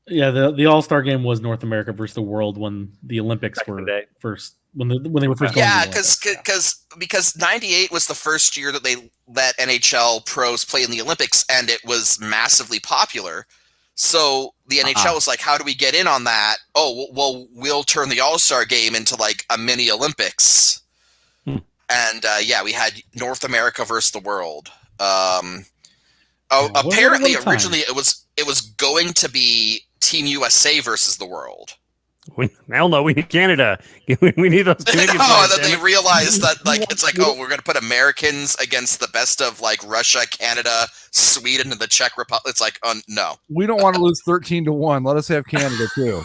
Yeah, the All-Star game was North America versus the world when the Olympics Back in were the day. first when they were first going Yeah, to the Olympics. because 98 was the first year that they let NHL pros play in the Olympics, and it was massively popular. So the NHL was like, how do we get in on that? Oh, well, we'll turn the All-Star game into like a mini Olympics. And we had North America versus the world. Apparently, what a time. originally it was going to be Team USA versus the world. Hell no, we need Canada. We need those Canadian Oh, players, and then damn they it. realized that it's like, oh, we're going to put Americans against the best of like Russia, Canada, Sweden, and the Czech Republic. It's like, no. We don't want to lose 13-1. Let us have Canada too.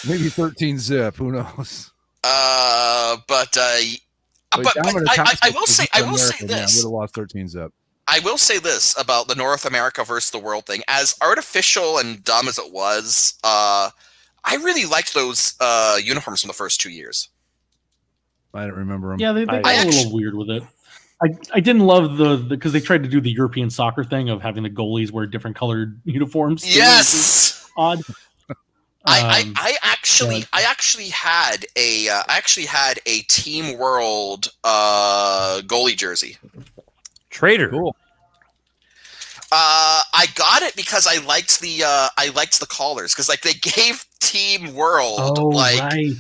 Maybe 13-0. Who knows? But I will say would this. have lost 13-0. I will say this about the North America versus the world thing. As artificial and dumb as it was, I really liked those uniforms from the first 2 years. I don't remember them. Yeah, they got a little weird with it. I didn't love the because they tried to do the European soccer thing of having the goalies wear different colored uniforms. Yes, odd. I actually had a Team World goalie jersey. Traitor. Cool. I got it because I liked the collars, because like they gave Team World right.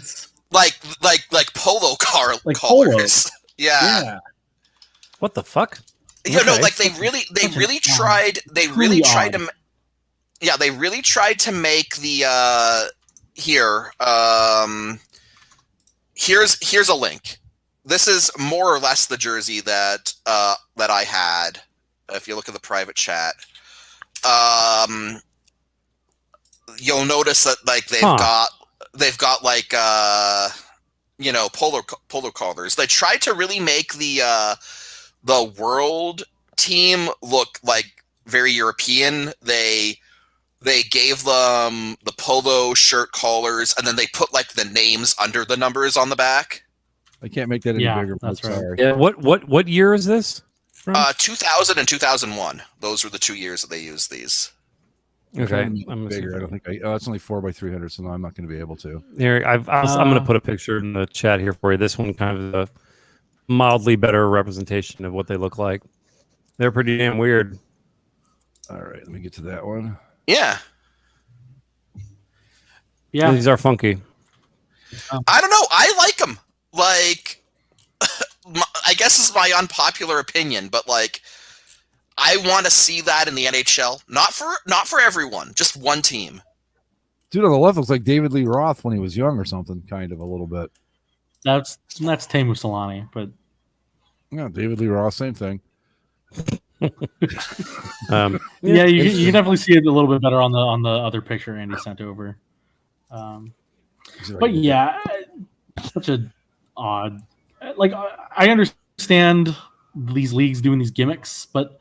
like polo collars. Polos. Yeah. What the fuck? You know, Okay. like they really tried to make the here's a link. This is more or less the jersey that I had. If you look at the private chat, you'll notice that like they've got like polo collars. They tried to really make the world team look like very European. They gave them the polo shirt collars, and then they put like the names under the numbers on the back. I can't make that any bigger. That's right. Sorry. Yeah. What year is this? From? 2000 and 2001. Those were the 2 years that they used these. Okay. I'm bigger. I don't think it's only 4x300, so no, I'm not going to be able to. Here, I'm going to put a picture in the chat here for you. This one kind of a mildly better representation of what they look like. They're pretty damn weird. All right, let me get to that one. Yeah. Yeah. These are funky. I don't know. I like them. Like, I guess this is my unpopular opinion, but like, I want to see that in the NHL. Not for everyone, just one team. Dude on the left looks like David Lee Roth when he was young or something, kind of a little bit. That's Teemu Solani, but Yeah, David Lee Roth, same thing. yeah, you can definitely see it a little bit better on the other picture Andy sent over. But yeah, such a odd. Like I understand understand these leagues doing these gimmicks, but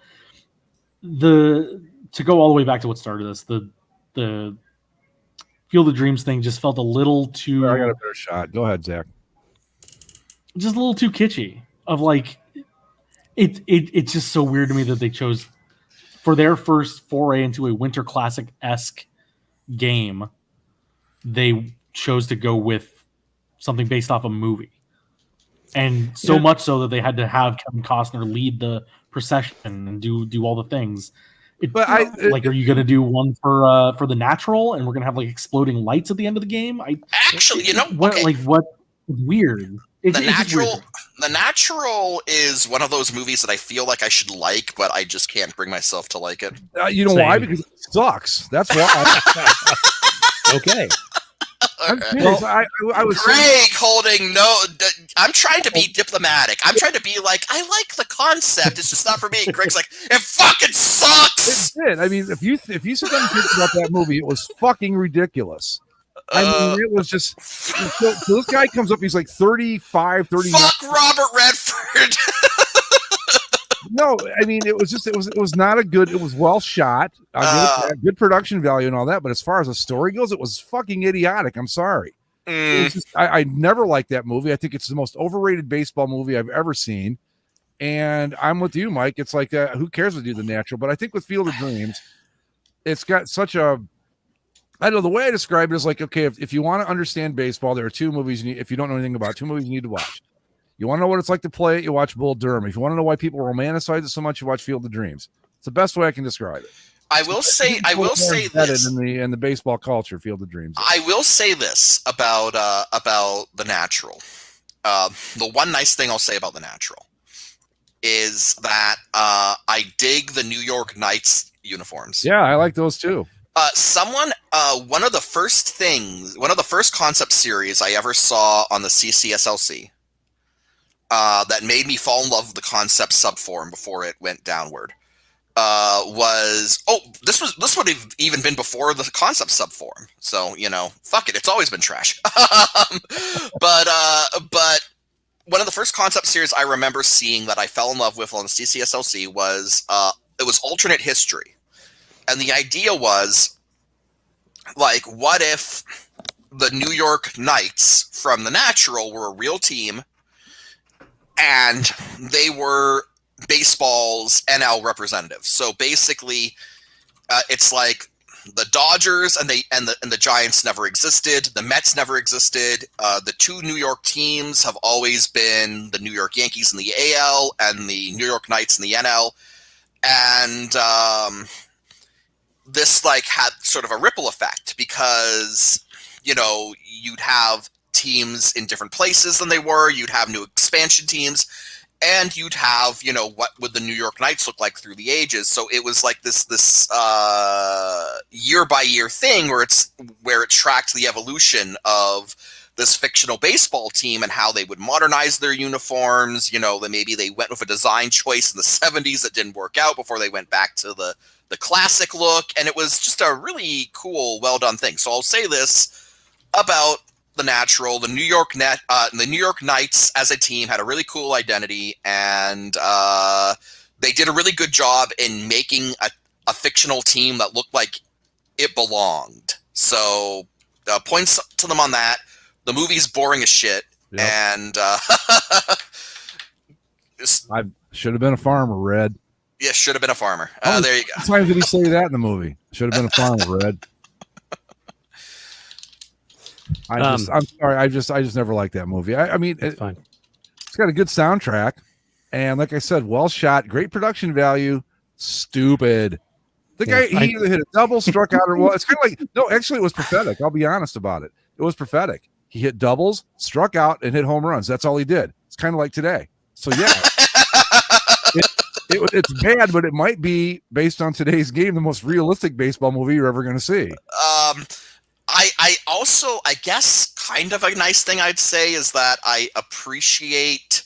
to go all the way back to what started this, the Field of Dreams thing just felt a little too. I got a better shot. Go ahead, Zach. Just a little too kitschy. Of like, it's just so weird to me that they chose for their first foray into a Winter Classic-esque game. They chose to go with something based off a movie, and so much so that they had to have Kevin Costner lead the procession and do all the things. Are you going to do one for the Natural, and we're going to have like exploding lights at the end of the game? Actually, what weird. The Natural is one of those movies that I feel like I should like, but I just can't bring myself to like it. You know why? Because it sucks. That's why. Okay. I was Greg holding no. I'm trying to be diplomatic. I'm trying to be like, I like the concept. It's just not for me. Greg's like, it fucking sucks. It did. I mean, if you sit down and think about that movie, it was fucking ridiculous. I mean, it was just. So this guy comes up. He's like 35, 39. Fuck Robert Redford. No, I mean, it was not a good. It was well shot, good production value and all that. But as far as the story goes, it was fucking idiotic. I'm sorry. It was just, I never liked that movie. I think it's the most overrated baseball movie I've ever seen. And I'm with you, Mike. It's like, who cares to do The Natural? But I think with Field of Dreams, it's got such a. I don't know, the way I describe it is like, okay, if you want to understand baseball, there are two movies. If you don't know anything about it, two movies you need to watch. You want to know what it's like to play it, you watch Bull Durham. If you want to know why people romanticize it so much, you watch Field of Dreams. It's the best way I can describe it. I will say this in the baseball culture, Field of Dreams. I will say this about The Natural. The one nice thing I'll say about The Natural is that I dig the New York Knights uniforms. Yeah, I like those too. One of the first concept series I ever saw on the CCSLC that made me fall in love with the concept subform before it went downward this would have even been before the concept subform. So, fuck it. It's always been trash. But one of the first concept series I remember seeing that I fell in love with on the CCSLC was it was Alternate History. And the idea was, like, what if the New York Knights from The Natural were a real team and they were baseball's NL representatives? So basically, it's like the Dodgers and the Giants never existed. The Mets never existed. The two New York teams have always been the New York Yankees in the AL and the New York Knights in the NL. And this like had sort of a ripple effect because, you'd have teams in different places than they were. You'd have new expansion teams. And you'd have, what would the New York Knights look like through the ages? So it was like this year by year thing where it tracked the evolution of this fictional baseball team and how they would modernize their uniforms. That maybe they went with a design choice in the 70s that didn't work out before they went back to the classic look. And it was just a really cool, well done thing. So I'll say this about The Natural. The New York Knights as a team had a really cool identity, and they did a really good job in making a fictional team that looked like it belonged. So points to them on that. The movie's boring as shit, and I should have been a farmer, Red. Yeah, should have been a farmer. There you go. How many times did he say that in the movie? Should have been a farmer, Red. I'm sorry. I just never liked that movie. I mean, it's fine. It's got a good soundtrack, and like I said, well shot, great production value. Stupid. The guy he either hit a double, struck out, or well, it's kind of like no. Actually, it was prophetic. I'll be honest about it. It was prophetic. He hit doubles, struck out, and hit home runs. That's all he did. It's kind of like today. So yeah, it's bad, but it might be based on today's game the most realistic baseball movie you're ever going to see. I also, I guess, kind of a nice thing I'd say is that I appreciate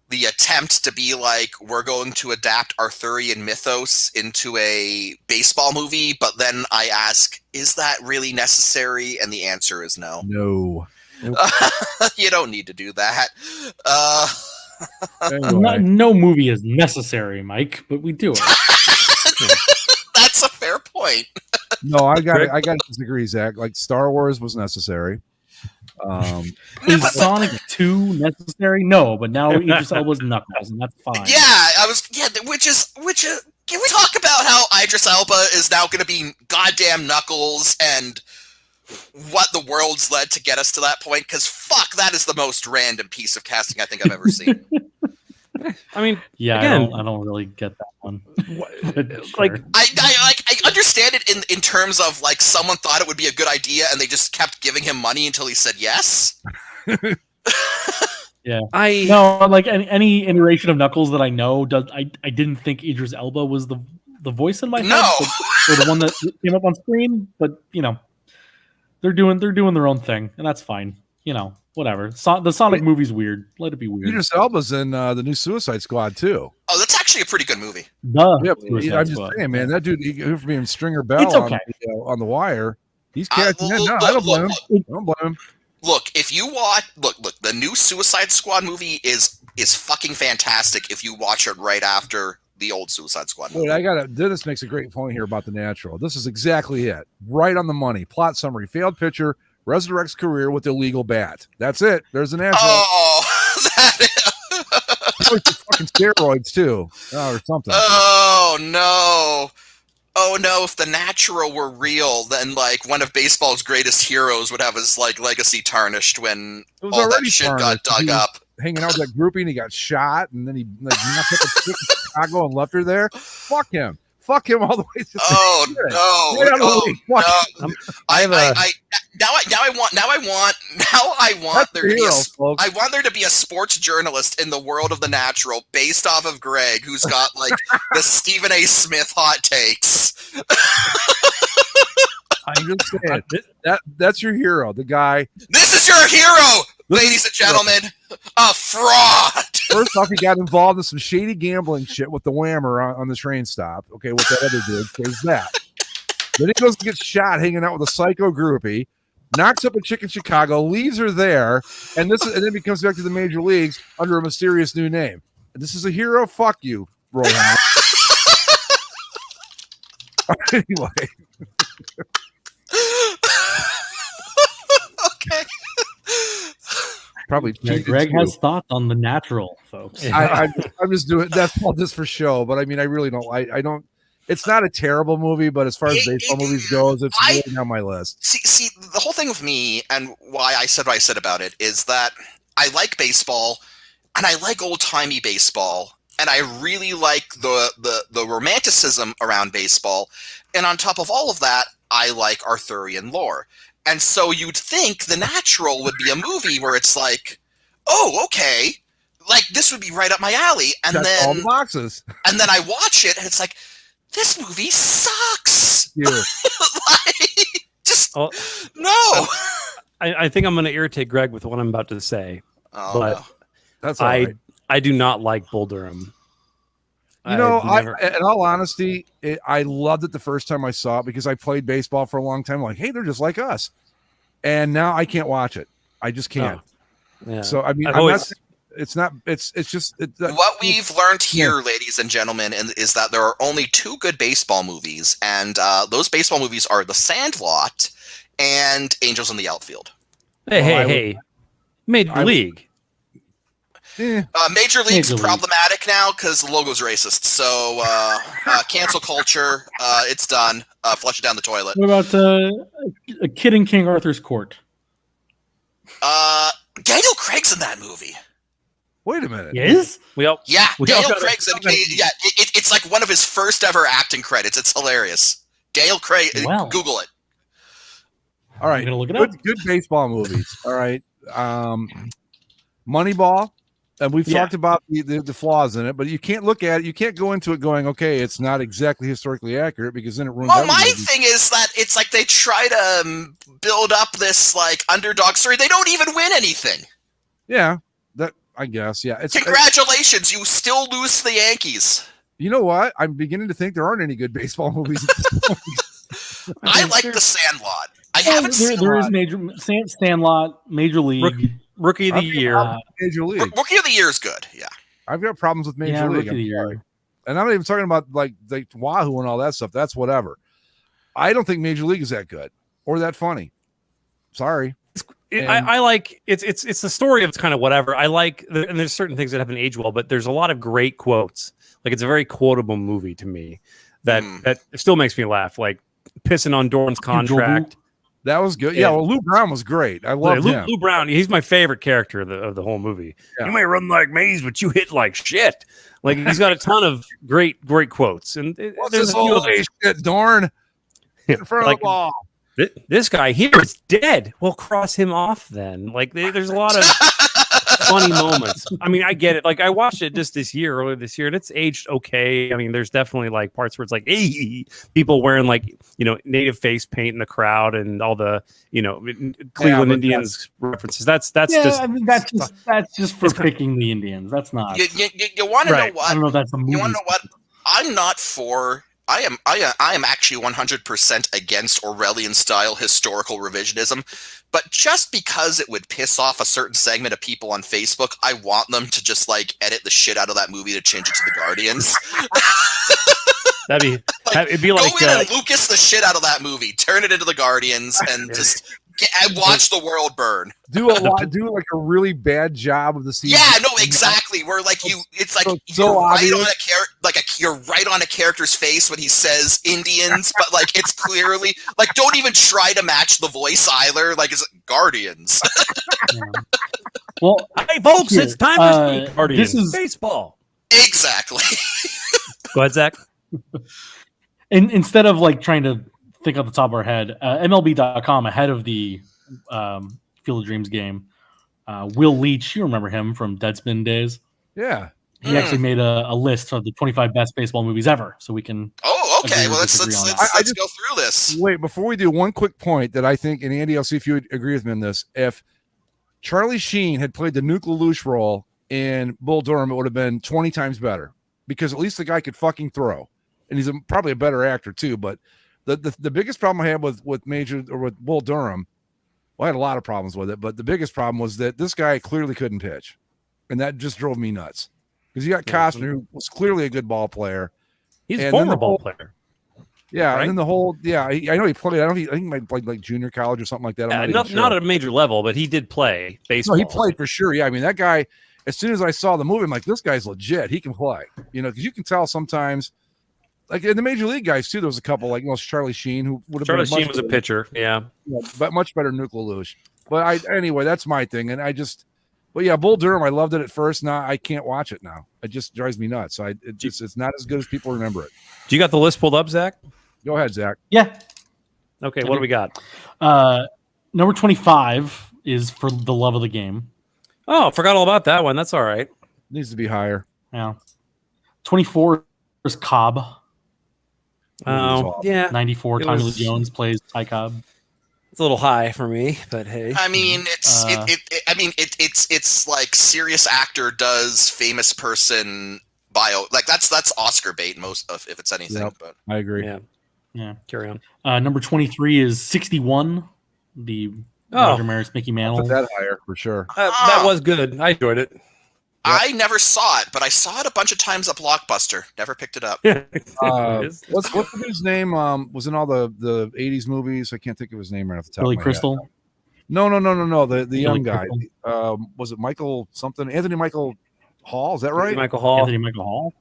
the attempt to be like, we're going to adapt Arthurian mythos into a baseball movie, but then I ask, is that really necessary? And the answer is no. No. You don't need to do that. Anyway. No movie is necessary, Mike, but we do it. That's a fair point. No, I got to disagree, Zach. Like Star Wars was necessary. Is Sonic 2 necessary? No, but now Idris Elba's Knuckles, and that's fine. Which is can we talk about how Idris Elba is now going to be goddamn Knuckles and what the world's led to get us to that point? Because fuck, that is the most random piece of casting I think I've ever seen. I mean, Yeah, again, I don't really get that one. like I understand it in terms of like someone thought it would be a good idea and they just kept giving him money until he said yes. Yeah, I no, like any iteration of Knuckles that I know does. I didn't think Idris Elba was the voice in my head, or the one that came up on screen. But you know, they're doing their own thing, and that's fine. You know, whatever. The Sonic movie's weird. Let it be weird. Idris Elba's in the new Suicide Squad too. Oh, that's actually a pretty good movie. I'm just saying, man, that dude, he for being Stringer Bell It's okay. on the Wire. He's catching it. No, I don't blame him. I don't blame him. Look, if you watch, look, the new Suicide Squad movie is fucking fantastic. If you watch it right after the old Suicide Squad movie. Wait, Dennis makes a great point here about The Natural. This is exactly it. Right on the money. Plot summary: failed pitcher resurrects career with illegal bat. That's it. There's The Natural. Oh, that is... fucking steroids too, or something. Oh no. Oh no, if The Natural were real, then like one of baseball's greatest heroes would have his like legacy tarnished when all that shit got dug up. Hanging out with that groupie and he got shot, and then he like knocked up a chick in Chicago and left her there. Fuck him. Fuck him all the way to Oh no! I want there to be I want there to be a sports journalist in the world of The Natural based off of Greg, who's got like the Stephen A. Smith hot takes. I'm just saying that's your hero, the guy. This is your hero, ladies and gentlemen. A fraud. First off, he got involved in some shady gambling shit with the Whammer on the train stop. Okay, what that other dude. There's that. Then he goes and gets shot hanging out with a psycho groupie, knocks up a chick in Chicago, leaves her there, and then he comes back to the major leagues under a mysterious new name. And this is a hero. Fuck you, Rohan. Anyway. Okay. Probably Greg has thoughts on The Natural, folks. I'm just doing that's all just for show, but I mean, I really don't. I don't. It's not a terrible movie, but as far as baseball movies goes, it's really on my list. See, the whole thing with me and why I said what I said about it is that I like baseball, and I like old timey baseball, and I really like the romanticism around baseball, and on top of all of that, I like Arthurian lore. And so you'd think The Natural would be a movie where it's like, oh, okay, like this would be right up my alley. And Check then all the boxes. And then I watch it, and it's like, this movie sucks. Yeah. No. I think I'm going to irritate Greg with what I'm about to say, but no. That's all right. I do not like Bull Durham. You know, in all honesty, I loved it the first time I saw it because I played baseball for a long time. Like, hey, they're just like us. And now I can't watch it. I just can't. Oh, yeah. So, I mean, it's just what we've learned here, ladies and gentlemen, is that there are only two good baseball movies. And those baseball movies are The Sandlot and Angels in the Outfield. Hey. Major League. Major League's problematic now because the logo's racist. So cancel culture. It's done. Flush it down the toilet. What about A Kid in King Arthur's Court? Daniel Craig's in that movie. Wait a minute. Yes? Daniel Craig's in it's like one of his first ever acting credits. It's hilarious. Daniel Craig. Wow. Google it. All right. I'm gonna look it up. Good baseball movies. All right. Moneyball. And we've talked about the flaws in it, but you can't look at it. You can't go into it going, okay, it's not exactly historically accurate because then it ruins. Well, my thing is that it's like they try to build up this like underdog story. They don't even win anything. Yeah, that I guess. Yeah, Congratulations, you still lose to the Yankees. You know what? I'm beginning to think there aren't any good baseball movies. I like The Sandlot. I haven't seen there is Sandlot, Major League. Rookie of the year. Major League. Rookie of the Year is good. Yeah. I've got problems with Major Yeah, League. Rookie of the Year. And I'm not even talking about like Wahoo and all that stuff. That's whatever. I don't think Major League is that good or that funny. Sorry. I like it's the story of kind of whatever. I like, and there's certain things that haven't aged well, but there's a lot of great quotes. Like it's a very quotable movie to me that still makes me laugh. Like pissing on Doran's contract. That was good. Yeah, well, Lou Brown was great. I love him. Lou Brown. He's my favorite character of the whole movie. Yeah. You may run like Mays, but you hit like shit. Like he's got a ton of great quotes. And what's this whole shit, Dorn? In front of the ball. This guy here is dead. Well, cross him off then. Like there's a lot of funny moments. I mean, I get it. Like I watched it just earlier this year, and it's aged okay. I mean, there's definitely like parts where it's like, hey, people wearing like, native face paint in the crowd and all the, Cleveland Indians references. That's just. I mean, that's just for picking the Indians. That's not. You want to know what? I don't know if that's a movie. You want to know what? I'm not for. I am actually 100% against Orwellian-style historical revisionism, but just because it would piss off a certain segment of people on Facebook, I want them to just like edit the shit out of that movie to change it to the Guardians. It'd be like go in and Lucas the shit out of that movie, turn it into the Guardians, and just watch the world burn. Do like a really bad job of the season. Yeah, no, exactly. Where like it's like you're right on you're right on a character's face when he says Indians, but like it's clearly like don't even try to match the voice either. Like it's Guardians. Well, hey folks, it's time to Guardians. This is baseball. Exactly. Go ahead, Zach. And instead of like trying to think off the top of our head, MLB.com ahead of the Field of Dreams game, Will Leach, you remember him from Deadspin days? Yeah. He actually made a list of the 25 best baseball movies ever, so we can. Oh, okay. Well, let's go through this. Wait, before we do, one quick point that I think, and Andy, I'll see if you would agree with me on this. If Charlie Sheen had played the Nuke LaLoosh role in Bull Durham, it would have been 20 times better because at least the guy could fucking throw, and he's probably a better actor too. But the biggest problem I had with Bull Durham, well, I had a lot of problems with it, but the biggest problem was that this guy clearly couldn't pitch, and that just drove me nuts. Because you got Costner, who was clearly a good ball player. He's a former ball player. Yeah, right? And then the whole I know he played. I think he might play like junior college or something like that. Not at a major level, but he did play baseball. No, he played for sure. Yeah, I mean that guy. As soon as I saw the movie, I'm like, this guy's legit. He can play. Because you can tell sometimes, like in the major league guys too. There was a couple like Charlie Sheen who would have been. Charlie Sheen was a pitcher. Yeah, but much better than Nuke LaLoosh. But anyway, that's my thing, and I just. But yeah, Bull Durham, I loved it at first. Now I can't watch it now. It just drives me nuts. It's not as good as people remember it. Do you got the list pulled up, Zach? Go ahead, Zach. Yeah. Okay, what do we got? Number 25 is For the Love of the Game. Oh, forgot all about that one. That's all right. Needs to be higher. Yeah. 24 is Cobb. Oh, yeah. 94. Tommy Lee Jones plays Ty Cobb. It's a little high for me, but hey. I mean, it's like serious actor does famous person bio. Like that's Oscar bait most of if it's anything. Yep, but I agree. Yeah. Carry on. Number 23 is 61. The Roger Maris, Mickey Mantle. Put that higher for sure. That was good. I enjoyed it. I never saw it, but I saw it a bunch of times at Blockbuster. Never picked it up. What's the dude's name? Was in all the 80s movies. I can't think of his name right off the top Billy of my Crystal? head. No. The young guy. Crystal? Was it Michael something? Anthony Michael Hall? Is that right? Anthony Michael Hall.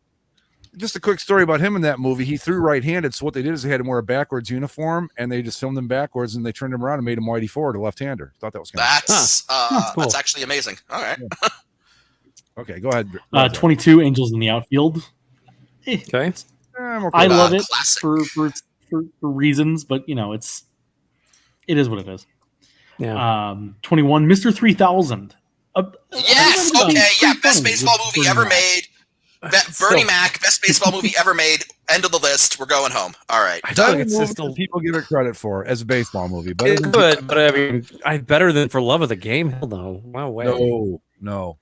Just a quick story about him in that movie. He threw right-handed, so what they did is they had him wear a backwards uniform, and they just filmed him backwards, and they turned him around and made him mighty forward, a left-hander. Thought that was kind of cool. That's actually amazing. All right. Yeah. Okay, go ahead. 22, Angels in the Outfield. Okay. I love it for reasons, but it is what it is. Yeah. 21, Mr. 3000. Yes. Okay. Yeah. Best baseball movie ever made. Bernie Mac, best baseball movie ever made. End of the list. We're going home. All right. I don't think it's still people give it credit for as a baseball movie, but it's good. But I mean, better than For Love of the Game. Hell no. No way. No.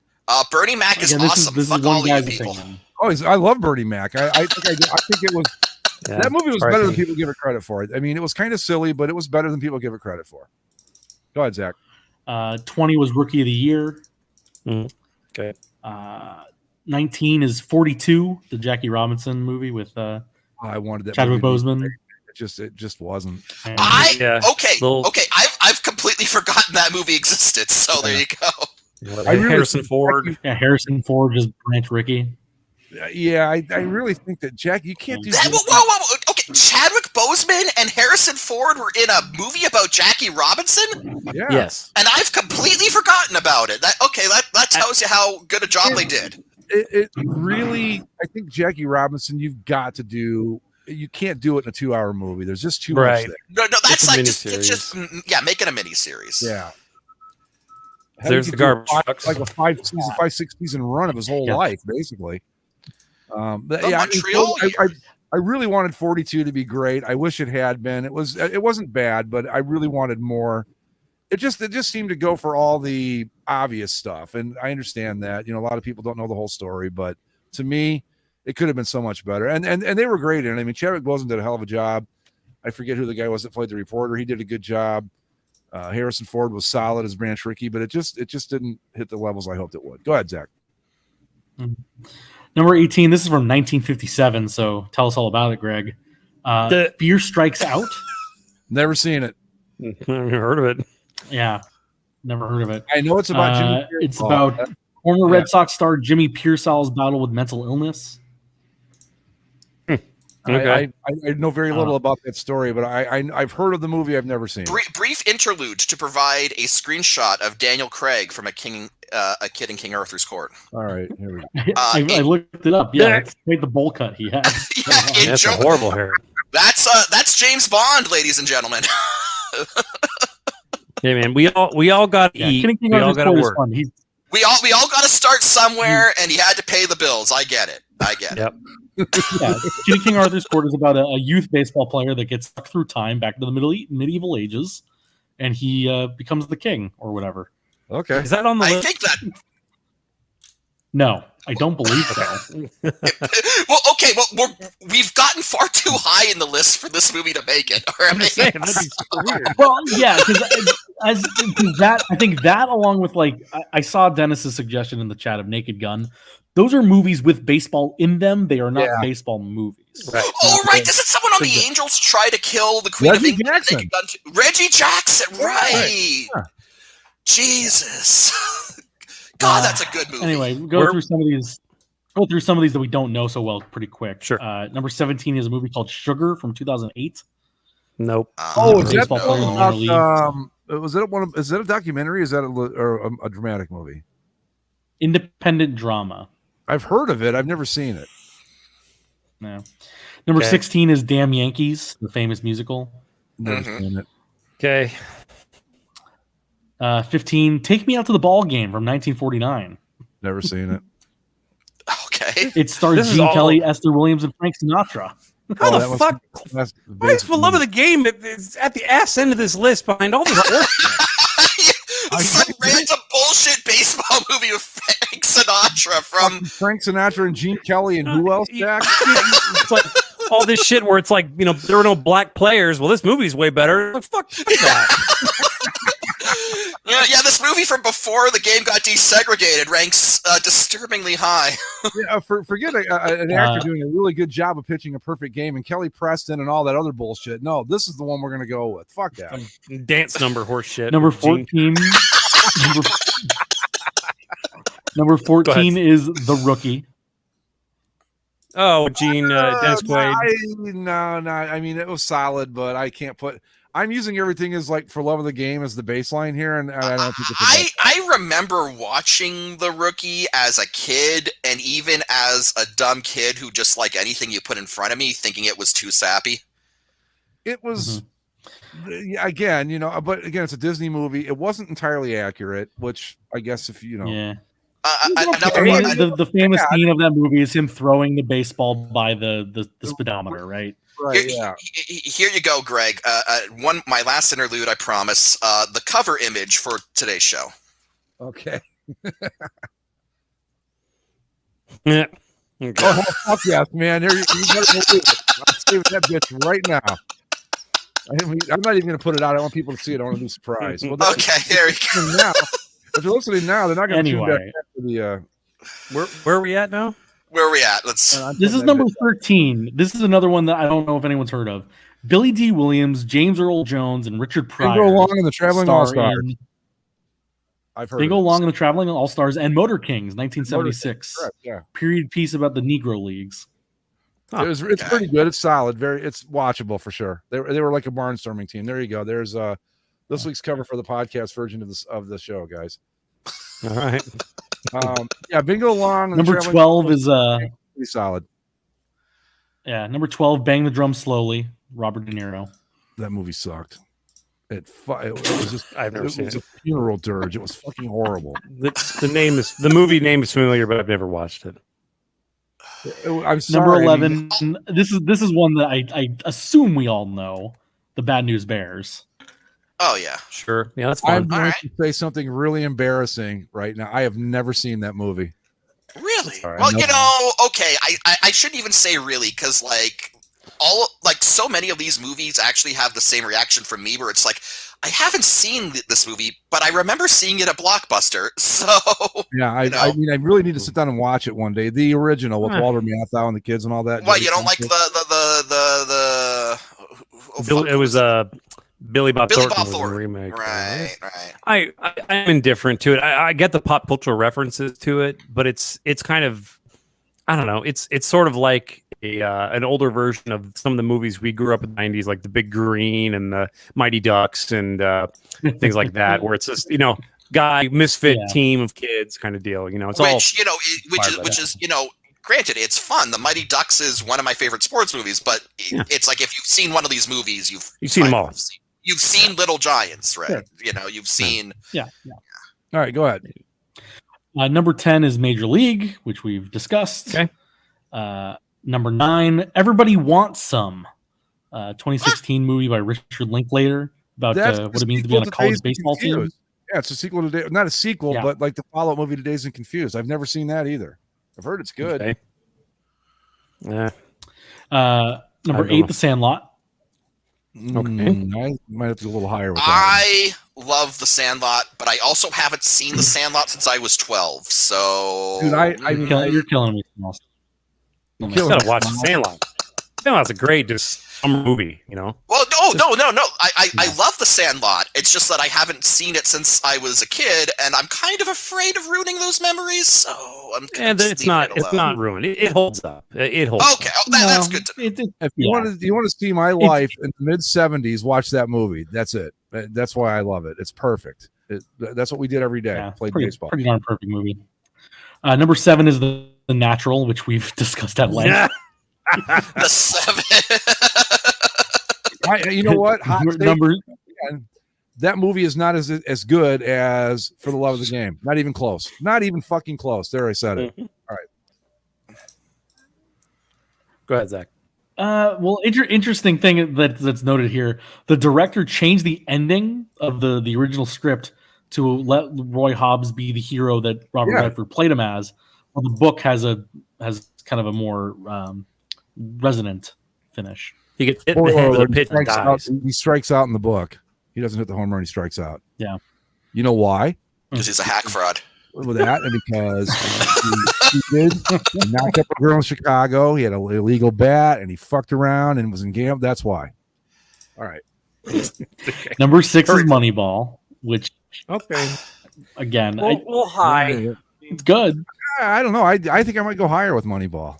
Bernie Mac is awesome. This Fuck is all one you guy's people. opinion. Oh, I love Bernie Mac. I think it was that movie was better than people give it credit for. I mean, it was kind of silly, but it was better than people give it credit for. Go ahead, Zach. 20 was Rookie of the Year. Okay. 19 is 42, the Jackie Robinson movie with I wanted that Chadwick Boseman. It just wasn't. Okay. I've completely forgotten that movie existed. So there you go. Harrison Ford. Yeah, Harrison Ford just Branch Rickey. Yeah, I really think that Jack, you can't do that. Whoa. Okay, Chadwick Boseman and Harrison Ford were in a movie about Jackie Robinson. Yeah. Yes. And I've completely forgotten about it. That tells you how good a job they did. It really, I think Jackie Robinson, you've got to do. You can't do it in a 2-hour movie. There's just too much there. No, that's it's like it's just make it a miniseries. Yeah. There's the garbage trucks. Like a 5-6 season run of his whole life, basically. Montreal. I really wanted 42 to be great. I wish it had been. It wasn't bad, but I really wanted more. It just seemed to go for all the obvious stuff, and I understand that. A lot of people don't know the whole story, but to me, it could have been so much better. And they were great in it. I mean, Chadwick Boseman did a hell of a job. I forget who the guy was that played the reporter. He did a good job. Harrison Ford was solid as Branch Rickey, but it just didn't hit the levels I hoped it would. Go ahead, Zach. Number 18. This is from 1957. So tell us all about it, Greg. Fear Strikes Out. Never seen it. Never heard of it. Yeah, never heard of it. I know it's about Jimmy. It's about former Red Sox star Jimmy Piersall's battle with mental illness. Okay. I know very little about that story, but I've heard of the movie. I've never seen it. Brief interlude to provide a screenshot of Daniel Craig from a kid in King Arthur's Court. All right, here we go. I looked it up. Yeah, it's quite the bowl cut he has. That's a horrible hair. That's James Bond, ladies and gentlemen. Hey man, we all got to eat. We all got to work. We all got to start somewhere, and he had to pay the bills. I get it. Yep. King Arthur's Court is about a youth baseball player that gets stuck through time back to the medieval ages, and he becomes the king or whatever. Okay, is that on the list? I think that. No, I don't believe so. We've gotten far too high in the list for this movie to make it. All right? I'm just saying, that'd be super weird. Well, yeah, because that I think that along with I saw Dennis's suggestion in the chat of Naked Gun. Those are movies with baseball in them. They are not baseball movies. Right. Oh, right. Doesn't someone on the Angels try to kill the Queen of England? Jackson. Reggie Jackson, right. Yeah. Jesus. God, that's a good movie. Anyway, go through some of these that we don't know so well pretty quick. Sure. Number 17 is a movie called Sugar from 2008. Nope. Is that is that a documentary? Is that a dramatic movie? Independent drama. I've heard of it. I've never seen it. No. Number 16 is Damn Yankees, the famous musical. Never seen it. Okay. 15, Take Me Out to the Ball Game from 1949. Never seen it. Okay. It stars Gene Kelly, Esther Williams, and Frank Sinatra. How the fuck? Why is For Love of the Game it's at the ass end of this list behind all this work? Some random bullshit baseball movie with Frank Sinatra from Frank Sinatra and Gene Kelly and who else, Jack? It's like all this shit where it's like, there were no black players. Well, this movie's way better. Like, fuck that. Yeah, this movie from before the game got desegregated ranks disturbingly high. Forget an actor doing a really good job of pitching a perfect game and Kelly Preston and all that other bullshit. No, this is the one we're going to go with. Fuck that. Dance number horse shit. Number 14. Number 14 is The Rookie. Oh, Gene Dennis Quaid. No. I mean, it was solid, but I can't put. I'm using everything as like For Love of the Game as the baseline here, and I don't think it's. I remember watching The Rookie as a kid, and even as a dumb kid who just like anything you put in front of me, thinking it was too sappy. It was. Again, but again, it's a Disney movie. It wasn't entirely accurate, which I guess if you know. Yeah. The famous scene of that movie is him throwing the baseball by the speedometer, right? Right. Here you go, Greg. My last interlude, I promise. The cover image for today's show. Okay. Yeah. Oh, fuck yes, man! You better believe it. I'm saving that bitch right now. I'm not even going to put it out. I want people to see it. I want to be surprised. Well, Okay, there you go. now, if you're listening now, they're not going to tune back Anyway. after the. Where are we at now? Where are we at? Let's. This is number 13. This is another one that I don't know if anyone's heard of. Billy D. Williams, James Earl Jones, and Richard Pryor. Go along in the Traveling star All-Stars. in- I've heard. They of go this. along in the Traveling All Stars and Motor Kings, 1976. Correct, yeah. Period piece about the Negro Leagues. It's pretty good. It's solid. It's watchable for sure. They were like a barnstorming team. There you go. There's this week's cover for the podcast version of the show, guys. All right. Yeah, Bingo Long. and Number Traveling 12 is pretty solid. number 12, Bang the Drum Slowly, Robert De Niro. That movie sucked. It was just. I've never seen was it. a funeral dirge. It was fucking horrible. The movie name is familiar, but I've never watched it. I'm sorry. Number 11. This is one that I assume we all know. The Bad News Bears. Oh yeah. Sure. Yeah, that's I'm fine. going to say something really embarrassing right now. I have never seen that movie. Really? Sorry, Well, no. you know, okay. I shouldn't even say really because so many of these movies actually have the same reaction from me, where it's like I haven't seen this movie, but I remember seeing it at Blockbuster. So Yeah, I mean, I really need to sit down and watch it one day. The original with Walter Matthau and the kids and all that. What, you don't like the It was Billy Bob Billy Thornton Bob was the Thornton. remake. Right, right. I'm indifferent to it. I get the pop culture references to it, but it's kind of, I don't know. It's sort of like an older version of some of the movies we grew up in the 90s, like The Big Green and the Mighty Ducks and things like that, where it's just, guy misfit team of kids kind of deal. It's all Which is granted, it's fun. The Mighty Ducks is one of my favorite sports movies, but it's like if you've seen one of these movies, you've seen them all. You've seen Little Giants, right? Sure. You've seen. Yeah. All right, go ahead. Number 10 is Major League, which we've discussed. Okay. Number 9, Everybody Wants Some, 2016 movie by Richard Linklater about what it means to be on a college baseball team. Yeah, it's a sequel to not a sequel, but like the follow-up movie to Dazed and Confused. I've never seen that either. I've heard it's good. Okay. Yeah. Number 8, The Sandlot. I might have to go a little higher with that. I love The Sandlot, but I also haven't seen The Sandlot since I was 12. So, Dude, You're killing me. You gotta watch The Sandlot. Sandlot's a great summer movie, Well, no. I love The Sandlot. It's just that I haven't seen it since I was a kid, and I'm kind of afraid of ruining those memories. So I'm. It's not ruined. It holds up. It holds. Okay, that's good. If you want to see my life in the mid '70s, watch that movie. That's it. That's why I love it. It's perfect. That's what we did every day. Played baseball. Pretty darn perfect movie. Number 7 is The Natural, which we've discussed at length. The 7. You know what? Hot Number. That movie is not as good as For the Love of the Game. Not even close. Not even fucking close. There, I said it. All right. Go ahead, Zach. Well, interesting thing that's noted here: the director changed the ending of the original script to let Roy Hobbs be the hero that Robert Redford played him as. Well, the book has kind of a more resonant finish. He gets hit in the head with a pitch and dies. He strikes out in the book. He doesn't hit the home run. He strikes out. Yeah. You know why? Because he's a hack fraud. With that, and because he knocked up a girl in Chicago. He had an illegal bat, and he fucked around and was in gamble. That's why. All right. Number 6 is Moneyball, which again, high. It's good. I don't know. I think I might go higher with Moneyball.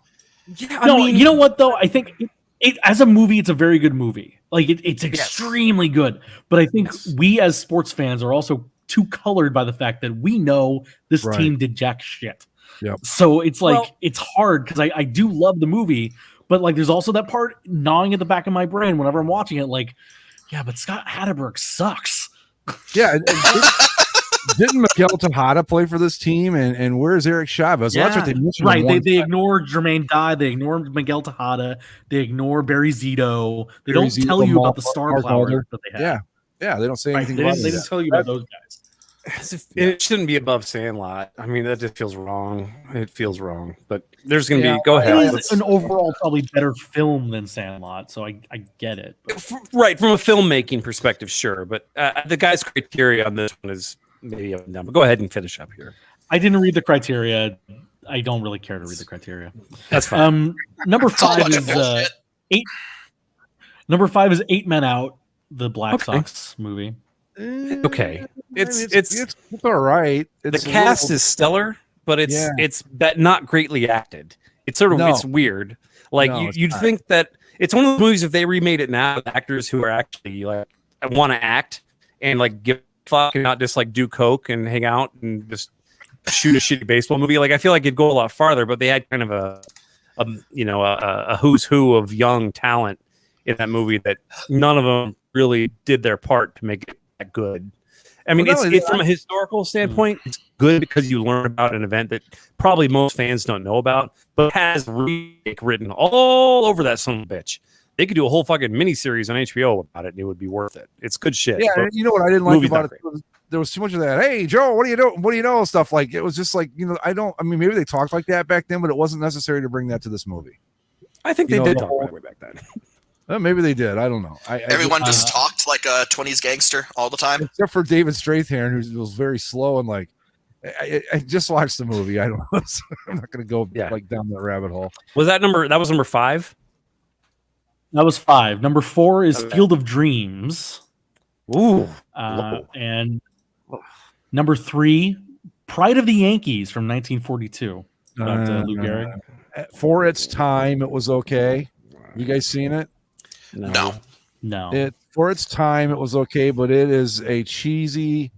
Yeah, you know what though? I think it as a movie, it's a very good movie. Like it's extremely good. But I think we as sports fans are also too colored by the fact that we know this team did jack shit. Yep. So it's like it's hard because I do love the movie, but like there's also that part gnawing at the back of my brain whenever I'm watching it. Like, yeah, but Scott Hatteberg sucks. Yeah. Didn't Miguel Tejada play for this team? And where's Eric Chavez? Well, that's what they mentioned. Right. They ignore Jermaine Dye. They ignore Miguel Tejada. They ignore Barry Zito. They don't tell you about the star power that they have. Yeah. They don't say anything about it. They didn't tell you about those guys. It shouldn't be above Sandlot. I mean, that just feels wrong. It feels wrong. But there's going to be. Go ahead. It is an overall probably better film than Sandlot, so I get it. But. Right, from a filmmaking perspective, sure. But the guy's criteria on this one is maybe up and down. But go ahead and finish up here. I didn't read the criteria. I don't really care to read the criteria. That's fine. Number 5 is 8. Number 5 is 8 Men Out, the Black Sox movie. Okay, it's all right. The cast is stellar, but it's not greatly acted. It's sort of it's weird. Like you'd think that it's one of those movies if they remade it now with actors who are actually like want to act and like give a fuck and not just like do coke and hang out and just shoot a shitty baseball movie. Like I feel like it'd go a lot farther, but they had kind of a who's who of young talent in that movie that none of them really did their part to make it that good. I mean, it's from a historical standpoint, it's good because you learn about an event that probably most fans don't know about, but it has remake written all over that son of a bitch. They could do a whole fucking miniseries on HBO about it, and it would be worth it. It's good shit. Yeah, and you know what I didn't like about it? There was too much of that. Hey, Joe, what do you know? What do you know? Stuff like it was just like I mean, maybe they talked like that back then, but it wasn't necessary to bring that to this movie. I think they did talk that way back then. Maybe they did. I don't know. Everyone just talked like a 20s gangster all the time, except for David Strathairn, who was very slow and like. I just watched the movie. I don't know. I'm not going to go like down that rabbit hole. Was that number? That was number 5. That was 5. Number 4 is Field of Dreams. Ooh, and number 3, Pride of the Yankees from 1942. About Lou Gehrig. For its time, it was okay. You guys seen it? No. For its time, it was okay, but it is a cheesy.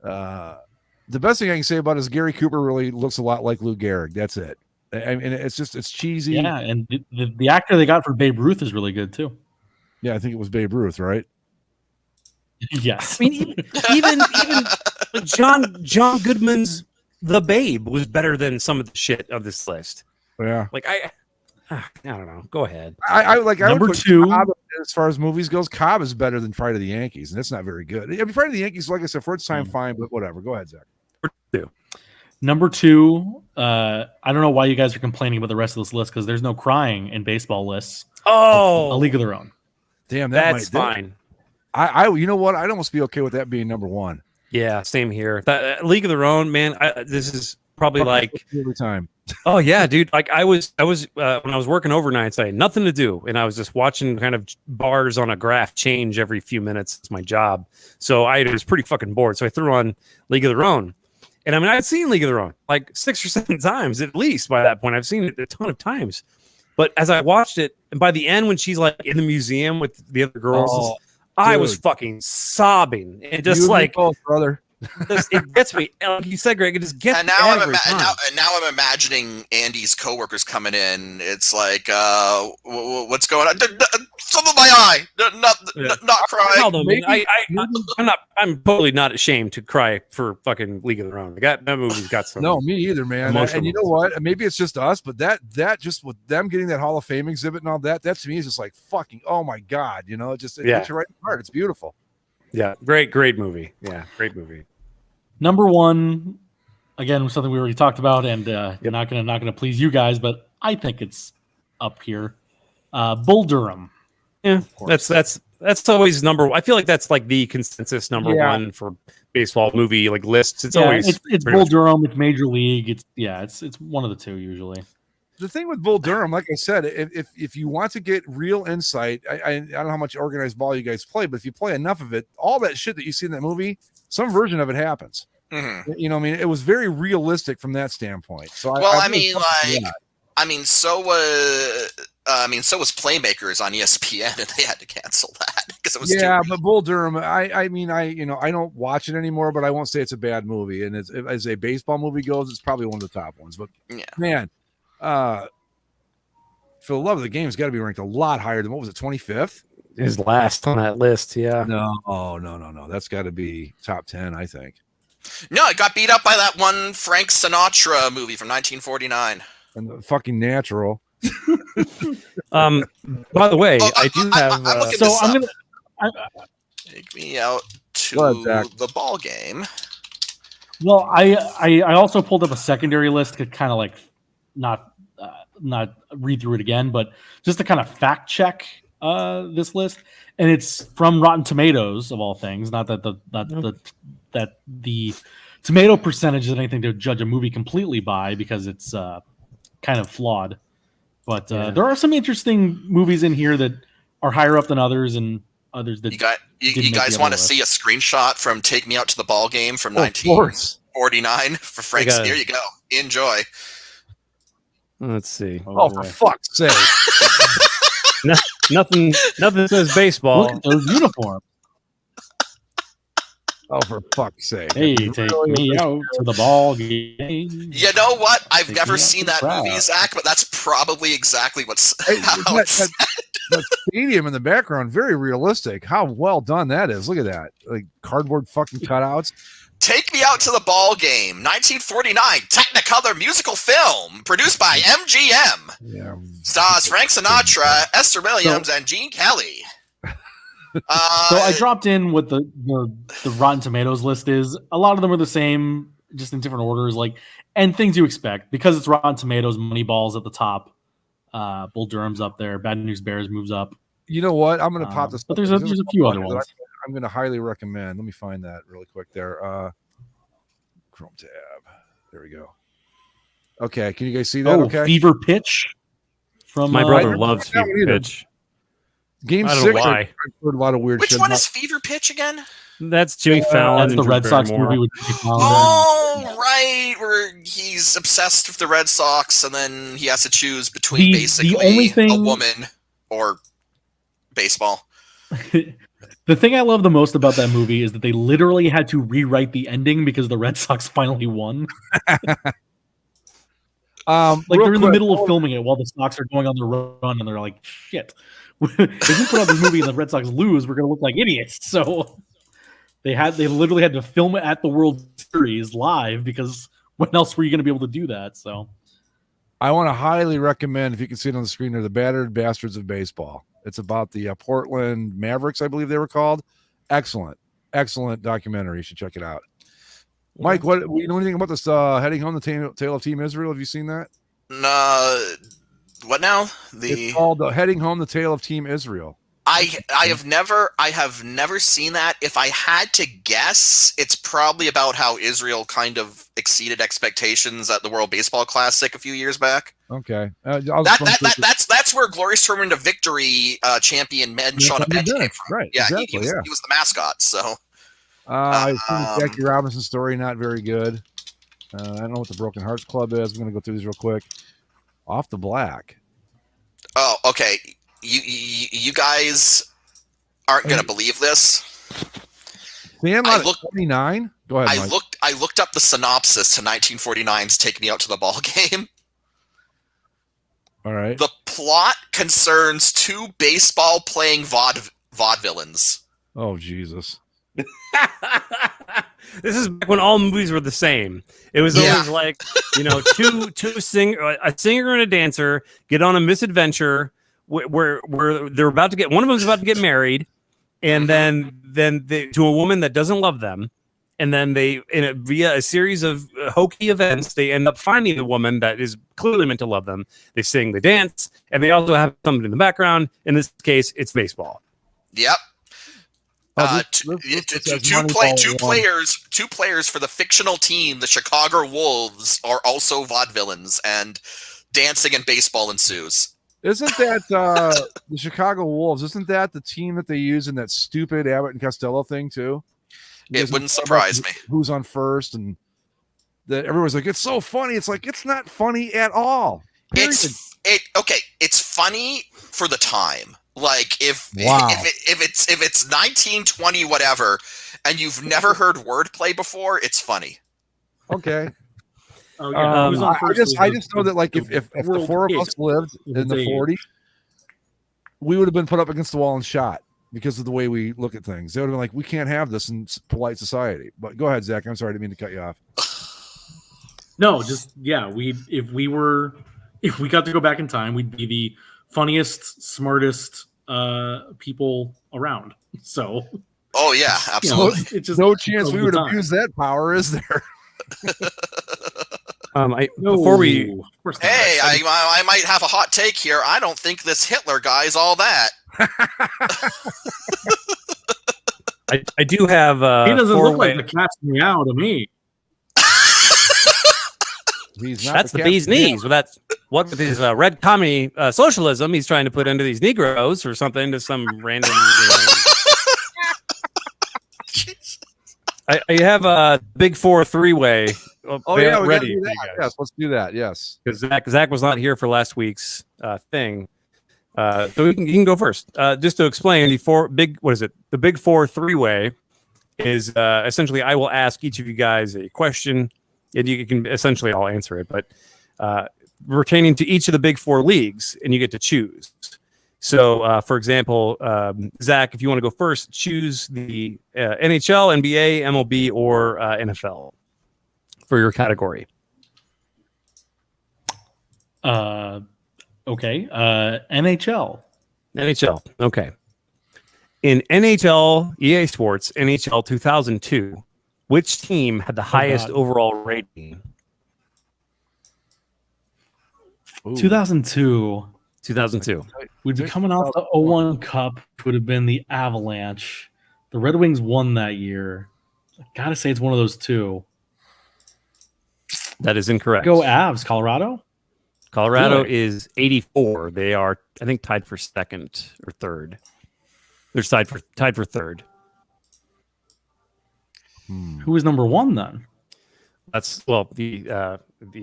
The best thing I can say about it is Gary Cooper really looks a lot like Lou Gehrig. That's it. I mean, it's cheesy. Yeah, and the actor they got for Babe Ruth is really good too. Yeah, I think it was Babe Ruth, right? Yes. I mean, even John Goodman's The Babe was better than some of the shit of this list. Yeah. Like I don't know. Go ahead. I would number put 2 Cobb, as far as movies goes. Cobb is better than Pride of the Yankees, and that's not very good. I mean, Pride of the Yankees, like I said, for its time, fine, but whatever. Go ahead, Zach. Number 2, I don't know why you guys are complaining about the rest of this list because there's no crying in baseball lists. Oh, A League of Their Own. Damn, that's fine. You know what? I'd almost be okay with that being number 1. Yeah, same here. That League of Their Own, man. This is probably like every time. Oh yeah, dude. Like I was when I was working overnights, I had nothing to do, and I was just watching kind of bars on a graph change every few minutes. It's my job, so I was pretty fucking bored. So I threw on League of Their Own, and I mean I'd seen League of Their Own like 6 or 7 times at least by that point. I've seen it a ton of times, but as I watched it, and by the end when she's like in the museum with the other girls, I was fucking sobbing and just like, both, brother. It gets me. Like you said, Greg, it just gets and me now every time. now I'm imagining Andy's coworkers coming in. It's like, what's going on? Some of my eye, not crying. I'm totally not ashamed to cry for fucking League of Their Own. That movie's got some. No, me either, man. And you know what? Maybe it's just us, but that just with them getting that Hall of Fame exhibit and all that to me is just like fucking. Oh my god, it gets you right in the heart. It's beautiful. Yeah, great movie. Yeah, great movie. Number 1, again, something we already talked about, and not gonna please you guys, but I think it's up here. Bull Durham. Yeah, that's always number. I feel like that's like the consensus number 1 for baseball movie like lists. It's always it's Bull Durham. It's Major League. It's one of the two usually. The thing with Bull Durham, like I said, if you want to get real insight, I don't know how much organized ball you guys play, but if you play enough of it, all that shit that you see in that movie, some version of it happens. Mm-hmm. I mean, it was very realistic from that standpoint. So, so was Playmakers on ESPN, and they had to cancel that because it was but Bull Durham, I don't watch it anymore, but I won't say it's a bad movie. And as a baseball movie goes, it's probably one of the top ones. But man. For the love of the game, it's got to be ranked a lot higher than what was it, 25th? His last on that list, yeah. No. That's got to be top 10, I think. No, it got beat up by that one Frank Sinatra movie from 1949. And the fucking Natural. By the way, I do have. I'm gonna take me out to the ball game. Well, I also pulled up a secondary list to kind of like not read through it again, but just to kind of fact check this list, and it's from Rotten Tomatoes of all things. Not that the tomato percentage is anything to judge a movie completely by, because it's kind of flawed. But there are some interesting movies in here that are higher up than others, and others that you guys want to see a screenshot from Take Me Out to the Ball Game from 1949 for Frank's? Here you go. Enjoy. Let's see. Oh, for fuck's sake! Nothing says baseball. Look at those uniforms. Oh, for fuck's sake! Hey, take me out to the ball game. You know what? I've never seen that movie, Zach, but that's probably exactly what's the stadium in the background, very realistic. How well done that is! Look at that, like cardboard fucking cutouts. Take Me Out to the Ball Game, 1949 Technicolor musical film produced by MGM. Yeah. Stars Frank Sinatra, Esther Williams, and Gene Kelly. So I dropped in what the Rotten Tomatoes list is. A lot of them are the same, just in different orders, and things you expect. Because it's Rotten Tomatoes, Moneyball's at the top. Bull Durham's up there. Bad News Bears moves up. You know what? I'm going to pop this. But there's a few other ones. I'm going to highly recommend. Let me find that really quick there. Chrome tab. There we go. Okay, can you guys see that? Oh, okay. Fever Pitch. From my brother loves Fever Pitch. Game I don't 6. know why. I've heard a lot of weird Which shit. one is Fever Pitch again? That's Jimmy Fallon. That's the Red Sox movie with Jimmy Fallon. Oh, right, where he's obsessed with the Red Sox, and then he has to choose between basically a woman or baseball. The thing I love the most about that movie is that they literally had to rewrite the ending because the Red Sox finally won. They're in the middle of filming it while the Sox are going on the run, and they're like, "Shit, if we put out this movie and the Red Sox lose, we're going to look like idiots." So they literally had to film it at the World Series live, because when else were you going to be able to do that? So I want to highly recommend, if you can see it on the screen, there, The Battered Bastards of Baseball. It's about the Portland Mavericks, I believe they were called. Excellent documentary. You should check it out. Mike, what you know anything about this Heading Home, the Tale of Team Israel? Have you seen that? What now? It's called Heading Home, the Tale of Team Israel. I have never seen that. If I had to guess, it's probably about how Israel kind of exceeded expectations at the World Baseball Classic a few years back. Okay, that's where Glorious Tournament of Victory champion Shauna Penn came from. Right? Yeah, exactly, he was the mascot. So I've seen the Jackie Robinson story, not very good. I don't know what the Broken Hearts Club is. I'm going to go through these real quick. Off the Black. Oh, okay. You guys aren't going to believe this. Sandlot 49? Go ahead, Mike. I looked up the synopsis to 1949's Take Me Out to the Ball Game. All right. The plot concerns two baseball-playing vaudevillains. Oh, Jesus. This is back when all movies were the same. It was always like, a singer and a dancer get on a misadventure where they're about to get, one of them's about to get married, and then they, to a woman that doesn't love them, and then via a series of hokey events, they end up finding the woman that is clearly meant to love them. They sing, they dance, and they also have something in the background. In this case, it's baseball. Yep. Two players for the fictional team, the Chicago Wolves, are also vaudevillains, and dancing and baseball ensues. Isn't that the Chicago Wolves? Isn't that the team that they use in that stupid Abbott and Costello thing too? It wouldn't surprise me. Who's on first, and that everyone's like, it's so funny. It's like, it's not funny at all. It's funny for the time. Like if it's 1920 whatever, and you've never heard wordplay before, it's funny. Okay. Oh, yeah. I just know that, like, if the four of us lived in the 40s, we would have been put up against the wall and shot because of the way we look at things. They would have been like, we can't have this in polite society. But go ahead, Zach. I'm sorry, I didn't mean to cut you off. No, just if we got to go back in time, we'd be the funniest, smartest people around. So. Oh yeah, absolutely. It's just no chance we would abuse that power, is there? Before we, of course not. Hey, I might have a hot take here. I don't think this Hitler guy is all that. I do have. He doesn't look four-way- like the cat's meow to me. That's the bee's knees. Well, that's what with his red commie socialism he's trying to put into these Negroes or something to some random. I have a big 4 3-way. Oh yeah, we ready. do that. Yes, let's do that. Yes, because Zach was not here for last week's thing, so you can go first. Just to explain, the big 4 3-way is essentially I will ask each of you guys a question, and you can essentially I'll answer it, but pertaining to each of the big 4 leagues, and you get to choose. So, for example, Zach, if you want to go first, choose the NHL, NBA, MLB, or NFL for your category. Okay. NHL. NHL. Okay. In NHL EA Sports NHL 2002, which team had the highest overall rating? 2002. 2002. We'd be coming off the 01 Cup, which would have been the Avalanche. The Red Wings won that year. I gotta say it's one of those two. That is incorrect. Go Avs, Colorado. Colorado Really? is 84. They are, I think, tied for second or third. They're tied for third. Who was number 1 then? That's the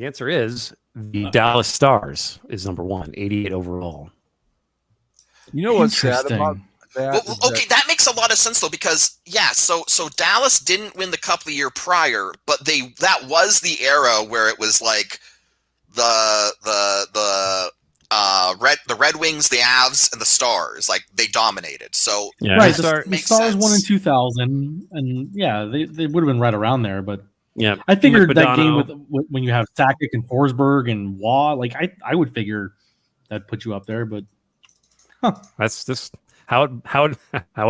answer is the Dallas Stars is number 1, 88 overall. You know what's sad Interesting. about that? Well, okay, that makes a lot of sense though, because so Dallas didn't win the Cup the year prior, but that was the era where it was like the Red Wings, the Avs, and the Stars, like they dominated. So Yeah, Right, the the Stars won in 2000, and yeah, they would have been right around there. But yeah, I figured Mike that game Modano. with when you have Sakic and Forsberg and Waugh, like I would figure that'd put you up there. But That's just how it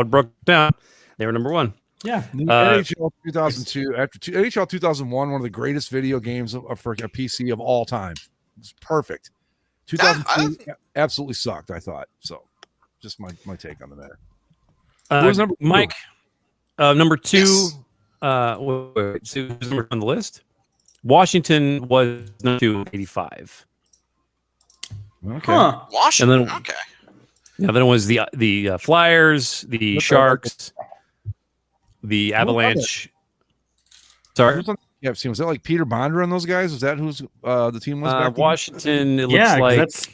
broke down. They were number 1. yeah, NHL 2002 NHL 2001, one of the greatest video games for a PC of all time. It's perfect. 2002 absolutely sucked. I thought so. Just my take on the matter. Who was number two? Mike, number 2. Yes. Wait, so who's number on the list? Washington was number 2, 85. Okay. Washington. And then- okay. Yeah, then it was the Flyers, the Sharks, the Avalanche. Sorry, Who's on the team? Was that like Peter Bondra and those guys? Was that who's the team was back then? Washington. It looks Yeah, 'cause like that's-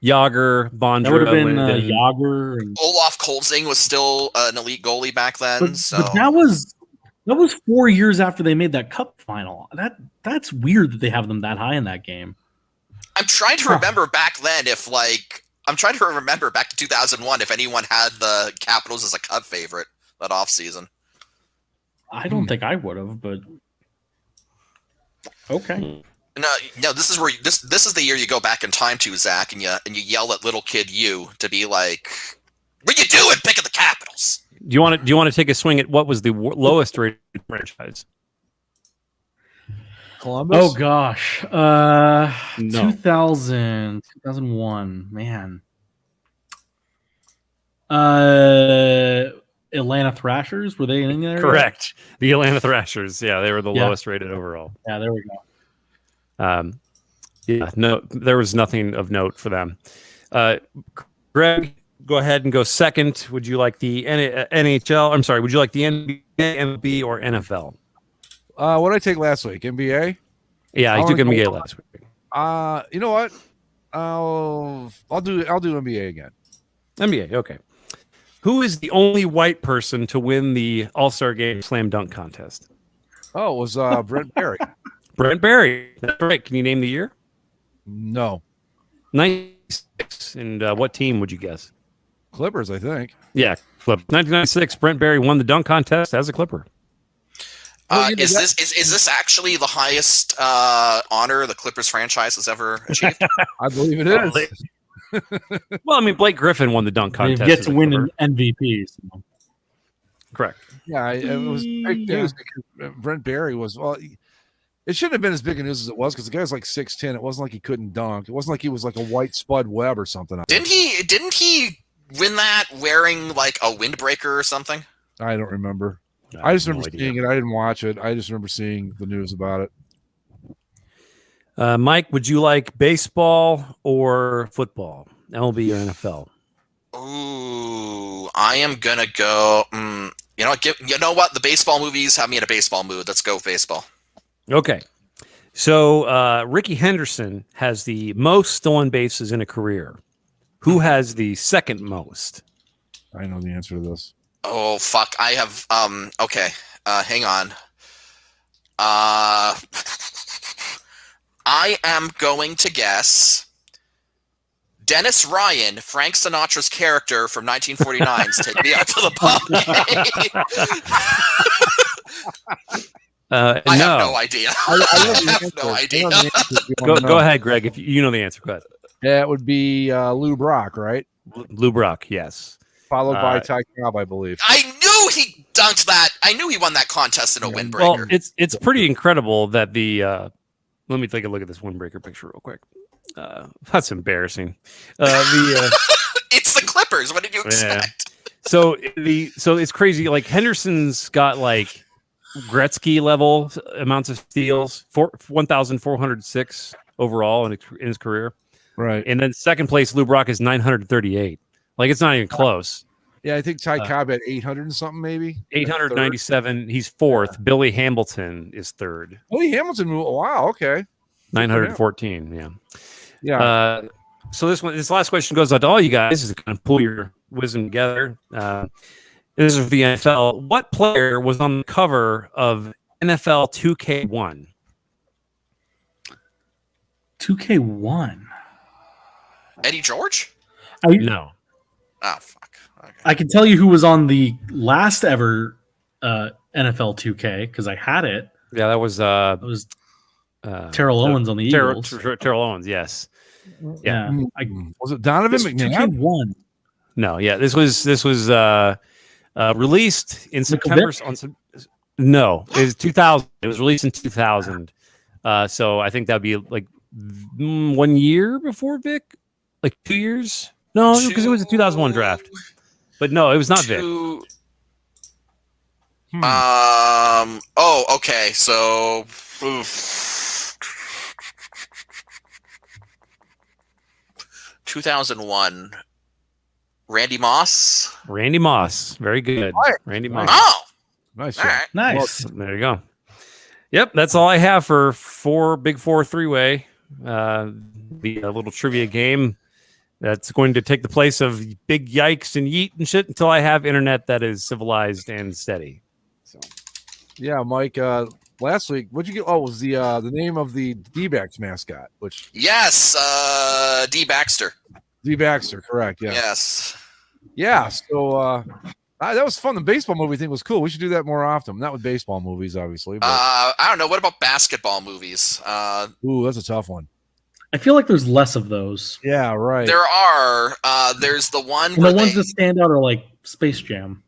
Yager, Bondra, that would have been Linden. Yager. And, Olaf Kolzing was still an elite goalie back then. but that was 4 years after they made that Cup final. That's weird that they have them that high in that game. I'm trying to remember back then I'm trying to remember back to 2001 if anyone had the Capitals as a Cup favorite that off season. I don't think I would have, but okay. No, this is where this is the year you go back in time to, Zach, and you yell at little kid you to be like, "What you doing picking the Capitals?" Do you want to take a swing at what was the lowest rated franchise? Columbus. Oh gosh. No. 2000, 2001, man. Atlanta Thrashers, were they in there? Correct. The Atlanta Thrashers. Yeah, they were the Yeah. lowest rated overall. Yeah, there we go. Yeah, no, there was nothing of note for them. Greg, go ahead and go second. Would you like the NHL? I'm sorry. Would you like the NBA, MLB, or NFL? What did I take last week? NBA. Yeah, I I took wanna NBA go- last week. You know what? I'll do NBA again. NBA. Okay. Who is the only white person to win the All-Star Game Slam Dunk contest? Oh, it was Brent Berry. Brent Berry. That's right. Can you name the year? No, 96. And what team would you guess? Clippers, I think. Yeah, Clippers. 1996. Brent Berry won the dunk contest as a Clipper. Is this actually the highest honor the Clippers franchise has ever achieved? I believe it is. Well, I mean, Blake Griffin won the dunk They contest. get as to a win Clipper. an MVP. So. Correct. Yeah, it was big news because Brent Berry was It shouldn't have been as big a news as it was because the guy's like 6'10". It wasn't like he couldn't dunk. It wasn't like he was like a white Spud Webb or something. Didn't he win that wearing like a windbreaker or something? I don't remember. I just remember seeing it. I didn't watch it. I just remember seeing the news about it. Mike, would you like baseball or football? MLB or NFL? Ooh, I am gonna go. You know what? The baseball movies have me in a baseball mood. Let's go with baseball. Okay. So Ricky Henderson has the most stolen bases in a career. Who has the second most? I know the answer to this. Oh fuck! I have. Okay. Hang on. I am going to guess Dennis Ryan, Frank Sinatra's character from 1949's "Take Me Out to the Pub." I have no idea. I have no idea. Go ahead, Greg. If you know the answer, go ahead. Yeah, it would be Lou Brock, right? Lou Brock, yes. Followed by Ty Cobb, I believe. I knew he dunked that. I knew he won that contest in a windbreaker. Well, it's pretty incredible that the. Let me take a look at this windbreaker picture real quick. That's embarrassing. It's the Clippers. What did you expect? So it's crazy. Like Henderson's got like Gretzky level amounts of steals, 1,406 overall in his career. Right. And then second place, Lou Brock is 938. Like it's not even close. Yeah, I think Ty Cobb had 800 and something, maybe 897. He's fourth. Yeah. Billy Hamilton is third. Billy Hamilton. Wow. Okay. 914. Yeah. Yeah. So this last question goes out to all you guys. This is to kind of pull your wisdom together. This is for the NFL. What player was on the cover of NFL 2K1? 2K1. Eddie George? No. Oh fuck. Okay. I can tell you who was on the last ever NFL 2K because I had it. Yeah, that was Terrell Owens on the Eagles. Terrell Owens, yes. Yeah. Was it Donovan McNabb? 2K1. No, yeah. This was released in September. No, it was 2000. It was released in 2000. So I think that'd be like 1 year before Vic, like 2 years. No, because it was a 2001 draft. But no, it was not Vic. Oh, okay. So. 2001. Randy Moss. Randy Moss. Very good. Right. Randy Moss. Oh, nice. All right. Nice. Well, there you go. Yep, that's all I have for Big Four three-way. The little trivia game that's going to take the place of big yikes and yeet and shit until I have internet that is civilized and steady. So, yeah, Mike. Last week, what'd you get? Oh, it was the name of the D-backs mascot, which Yes, D. Baxter. D. Baxter, correct? Yeah. Yes. Yeah. So that was fun. The baseball movie thing was cool. We should do that more often. Not with baseball movies, obviously. But... I don't know. What about basketball movies? Ooh, that's a tough one. I feel like there's less of those. Yeah, right. There are. There's the one. And the ones that stand out are like Space Jam.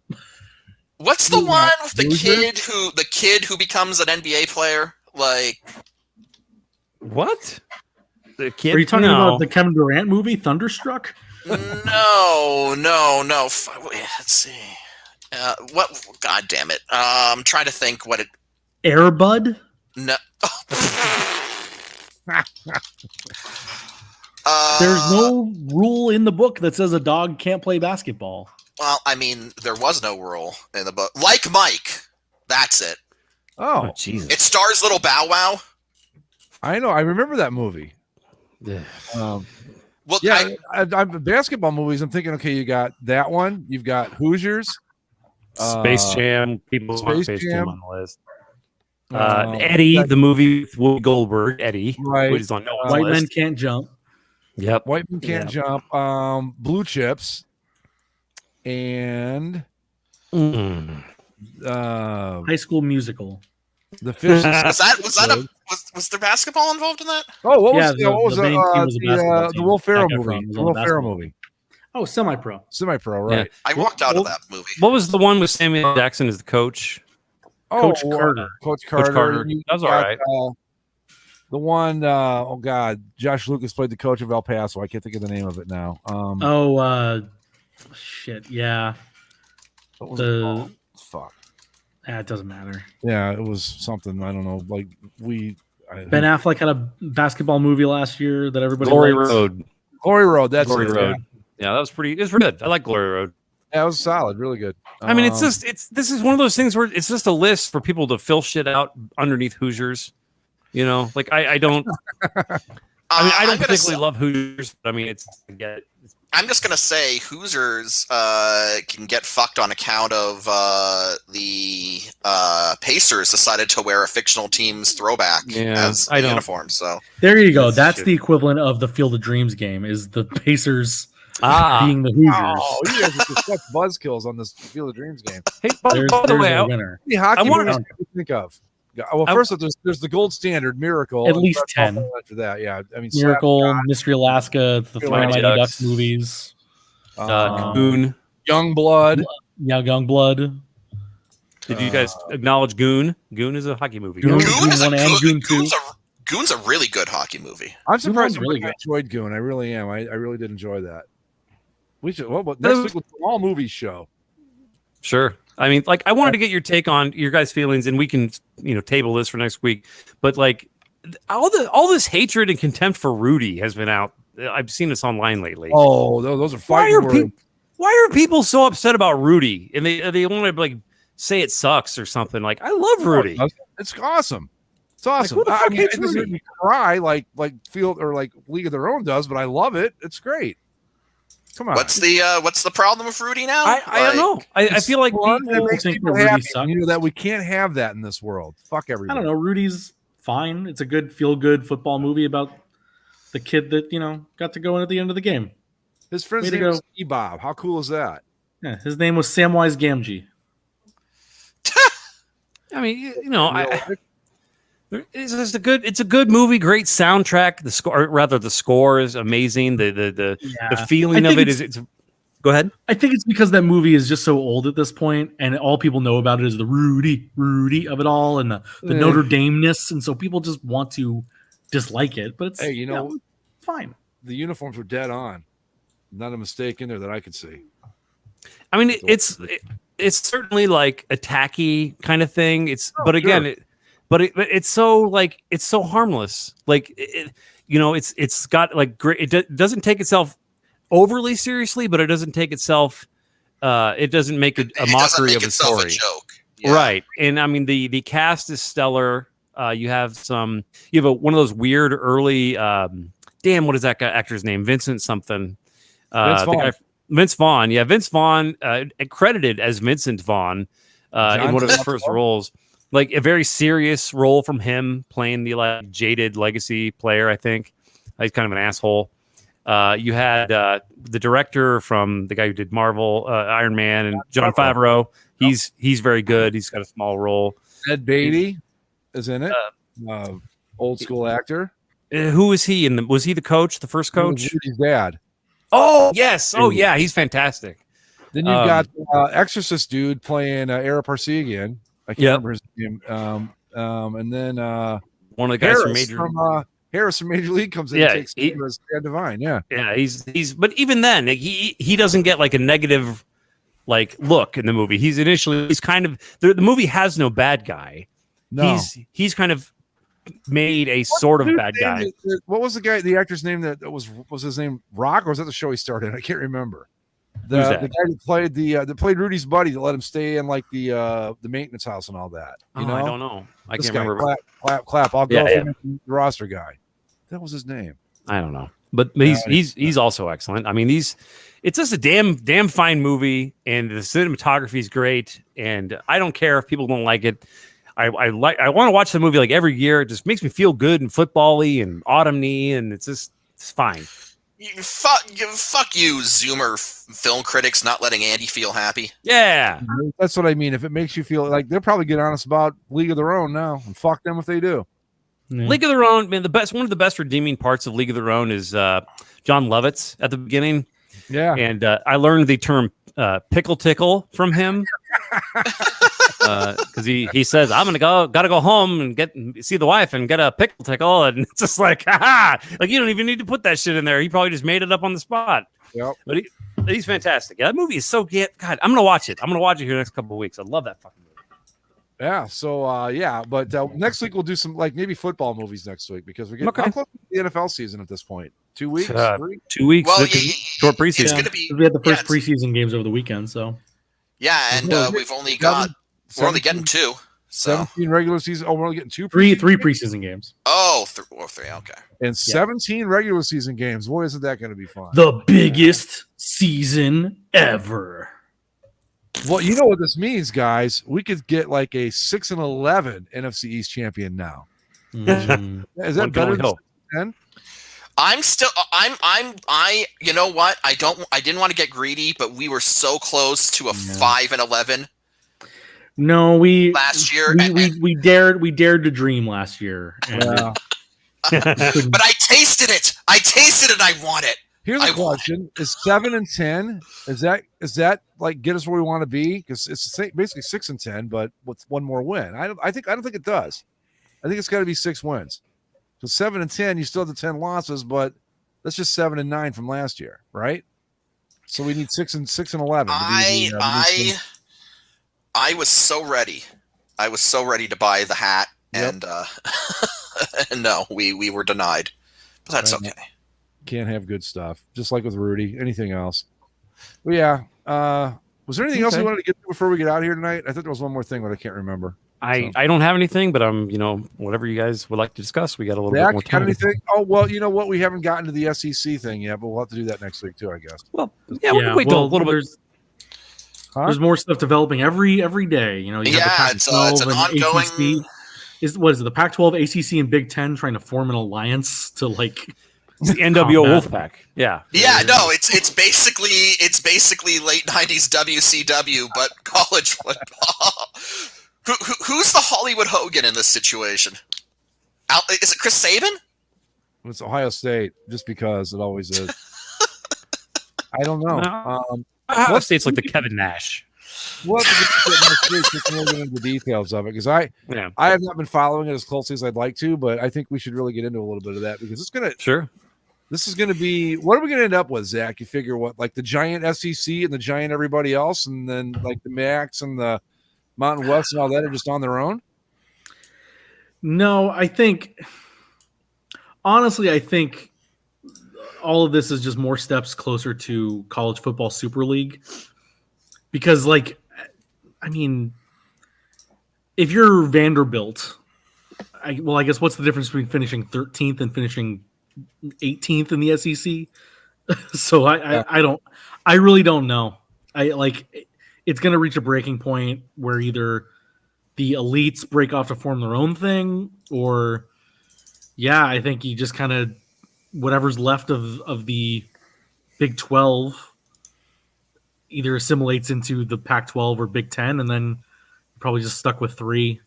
What's the one with the kid who becomes an NBA player? Like what? The kid? Are you talking about the Kevin Durant movie, Thunderstruck? No. Let's see. What? God damn it! I'm trying to think what it. Air Bud? No. There's no rule in the book that says a dog can't play basketball. Well, I mean, there was no rule in the book. Like Mike. That's it. Oh, Jesus. It stars Little Bow Wow. I know. I remember that movie. Yeah. Well, yeah, I'm basketball movies. I'm thinking, okay, you got that one. You've got Hoosiers. Space Jam. People want Space Space Jam Jam on the list. Eddie, the movie with Whoopi Goldberg. Eddie, right? Which is on no one's White list. Men Can't Jump. Yep. White Men Can't Jump. Blue Chips. And High School Musical. The fish. was there basketball involved in that? Oh, what was the main team was a basketball the team. Will Ferrell Zac Efron movie? was The on Will the Ferrell basketball movie. Oh, semi-pro. Semi-pro, right? I walked out of that movie. What was the one with Samuel Jackson as the coach? Coach Carter. Coach Carter. That was all right. The one, oh God, Josh Lucas played the coach of El Paso. I can't think of the name of it now. Shit, yeah. What was it called? Fuck. It doesn't matter. Yeah, it was something. I don't know. Like Ben Affleck had a basketball movie last year that everybody Glory likes. Road. Glory Road. That's Glory it, Road. Yeah, that was pretty. It's good. I like Glory Road. Yeah, it was solid. Really good. I mean, this is one of those things where it's just a list for people to fill shit out underneath Hoosiers. You know, like I don't. I mean, I don't particularly love Hoosiers. But I mean, I'm just gonna say Hoosiers can get fucked on account of the Pacers decided to wear a fictional team's throwback as a uniform. So there you go. That's the equivalent of the Field of Dreams game. Is the Pacers being the Hoosiers? Oh, you guys are just such buzzkills on this Field of Dreams game. Hey, by the way, winner. The hockey movies you think of. Well, first of all, there's the gold standard, Miracle. At least 10 after that. Yeah, I mean, Miracle, Mystery Alaska, the Mighty Ducks movies, Goon, Youngblood. Yeah, Youngblood. Did you guys acknowledge Goon? Goon is a hockey movie. Goon 1 and Goon 2. Goon's a really good hockey movie. I'm surprised really I enjoyed Goon. I really am. I really did enjoy that. We should. Well, but next week we'll do an all movies show. Sure. I mean, like, I wanted to get your take on your guys' feelings, and we can, table this for next week. But like, all this hatred and contempt for Rudy has been out. I've seen this online lately. Oh, those are fighting. Why are people so upset about Rudy? And they want to like say it sucks or something. Like, I love Rudy. It's awesome. It's awesome. Like, who the fuck hates it doesn't make me cry like Field or like League of Their Own does, but I love it. It's great. Come on. What's the problem with Rudy now? I don't know. I feel like it makes think people Rudy happy. sucks. That we can't have that in this world. Fuck everybody. I don't know. Rudy's fine. It's a good feel-good football movie about the kid that got to go in at the end of the game. His friend's name is E-Bob. How cool is that? Yeah, his name was Samwise Gamgee. I mean, it's just it's a good movie, great soundtrack. The score is amazing. The feeling of it is. Go ahead. I think it's because that movie is just so old at this point, and all people know about it is the Rudy of it all, and the Notre Dame-ness, and so people just want to dislike it. But it's fine. The uniforms were dead on. Not a mistake in there that I could see. I mean, it's certainly like a tacky kind of thing. But again, it's so harmless. Like it's got like great. It doesn't take itself overly seriously, but it doesn't take itself. It doesn't make a mockery of a story. A joke. Yeah. Right? And I mean the cast is stellar. You have one of those weird early. What is that guy actor's name? Vincent something. Vince Vaughn. Yeah, Vince Vaughn, credited as Vincent Vaughn in one of his first roles. Like a very serious role from him, playing the like jaded legacy player. I think he's kind of an asshole. You had the director from the guy who did Marvel, Iron Man, and Jon Favreau. He's very good. He's got a small role. Ed Beatty is in it. Old school actor. Who is he? Was he the coach? The first coach? Rudy's dad. Oh yes. Oh yeah. He's fantastic. Then you've got Exorcist dude playing Ara Parsegian. I can't remember his name. And then one of the guys Harris from Major League comes in and takes over as Dad Divine. Yeah. He's but even then he doesn't get like a negative like look in the movie. He's kind of the movie has no bad guy. No. He's kind of made a sort of bad guy. What was the actor's name that was his name Rock, or was that the show he started? I can't remember. The guy who played that played Rudy's buddy that let him stay in like the maintenance house and all that. You know? I don't know. I this can't guy, remember. Clap. I'll go for the roster guy. That was his name. I don't know. But he's also excellent. I mean, it's just a damn fine movie, and the cinematography is great. And I don't care if people don't like it. I want to watch the movie like every year. It just makes me feel good and football-y and autumn-y, and it's fine. Fuck you, Zoomer film critics, not letting Andy feel happy. Yeah, that's what I mean. If it makes you feel like, they'll probably get honest about League of Their Own now, and fuck them if they do. League of Their Own, man. One of the best redeeming parts of League of Their Own is John Lovitz at the beginning. Yeah, and I learned the term pickle tickle from him. because he says I'm gotta go home and see the wife and get a pickle tickle, and it's just like, like you don't even need to put that shit in there. He probably just made it up on the spot. Yep. But he's fantastic. Yeah, that movie is so good. God, I'm gonna watch it. I'm gonna watch it here the next couple of weeks. I love that fucking movie. Yeah. So but next week we'll do some like maybe football movies next week because we get Okay. how close to the NFL season at this point. 2 weeks, 3? 2 weeks. Well, short preseason. It's going to be. We had the first yeah, preseason games over the weekend, so Yeah, and we've only got. We're only getting 2. So 17 regular season. Oh, we're only getting 2. three preseason games. oh, 3. Okay. And 17 regular season games. Boy, isn't that going to be fun? The biggest season ever. Well, you know what this means, guys. We could get like a 6-11 NFC East champion now. Mm. Is that One can better only than hope. 10? You know what? I didn't want to get greedy, but we were so close to a 5-11 No, last year. we dared to dream last year. And But I tasted it. I want it. Here's a question: Is 7-10? Is that like get us where we want to be? Because it's basically 6-10, but with one more win. I don't think it does. I think it's got to be 6 wins. So 7-10, you still have the 10 losses, but that's just 7-9 from last year, right? So we need 6-11. I was so ready. I was so ready to buy the hat, and no, we were denied. But that's okay. Can't have good stuff. Just like with Rudy. Anything else? Well, yeah. Was there anything else we wanted to get to before we get out of here tonight? I thought there was one more thing, but I can't remember. I don't have anything, but whatever you guys would like to discuss, we got a little bit more Got time. anything? Oh, well, you know what? We haven't gotten to the SEC thing yet, but we'll have to do that next week too, I guess. Well, yeah, we can wait till a little bit. There's more stuff developing every day. You know, you have the it's Pac-12 an and ongoing. ACC. Is it the Pac-12, ACC, and Big Ten trying to form an alliance to like the NWO Wolfpack? Yeah. Yeah, no, it's basically late '90s WCW, but college football. Who's the Hollywood Hogan in this situation? Is it Chris Saban? It's Ohio State, just because it always is. I don't know. Ohio State's like the Kevin Nash. We'll have to get next week so we can get into the details of it because I have not been following it as closely as I'd like to, but I think we should really get into a little bit of that because it's gonna. Sure. This is going to be. What are we going to end up with, Zach? You figure what, like the giant SEC and the giant everybody else, and then like the MACs and the Mountain West and all that are just on their own? No, I think all of this is just more steps closer to college football Super League. Because, like, I mean, if you're Vanderbilt, I guess what's the difference between finishing 13th and finishing 18th in the SEC? So I really don't know. It's going to reach a breaking point where either the elites break off to form their own thing, or I think you just kind of whatever's left of the Big 12 either assimilates into the Pac-12 or Big 10, and then you're probably just stuck with 3.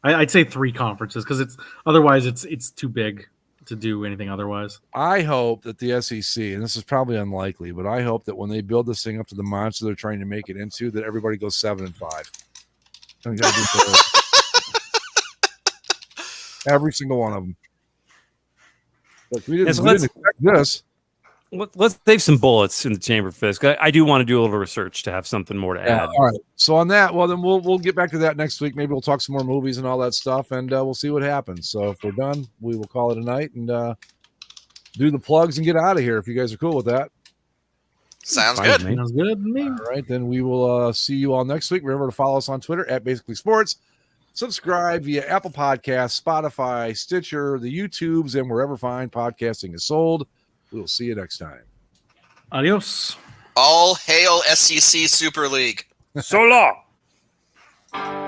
I'd say 3 conferences because it's too big to do anything otherwise. I hope that the SEC, and this is probably unlikely, but I hope that when they build this thing up to the monster they're trying to make it into, that everybody goes 7-5. Every single one of them. Look, we didn't expect this. Let's save some bullets in the chamber fist. I do want to do a little research to have something more to add. All right. So on that, well, then we'll get back to that next week. Maybe we'll talk some more movies and all that stuff, and we'll see what happens. So if we're done, we will call it a night and do the plugs and get out of here. If you guys are cool with that. Sounds good. Sounds good to me. All right, then we will see you all next week. Remember to follow us on Twitter at Basically Sports. Subscribe via Apple Podcasts, Spotify, Stitcher, the YouTubes, and wherever fine podcasting is sold. We will see you next time. Adios. All hail SEC Super League. So long.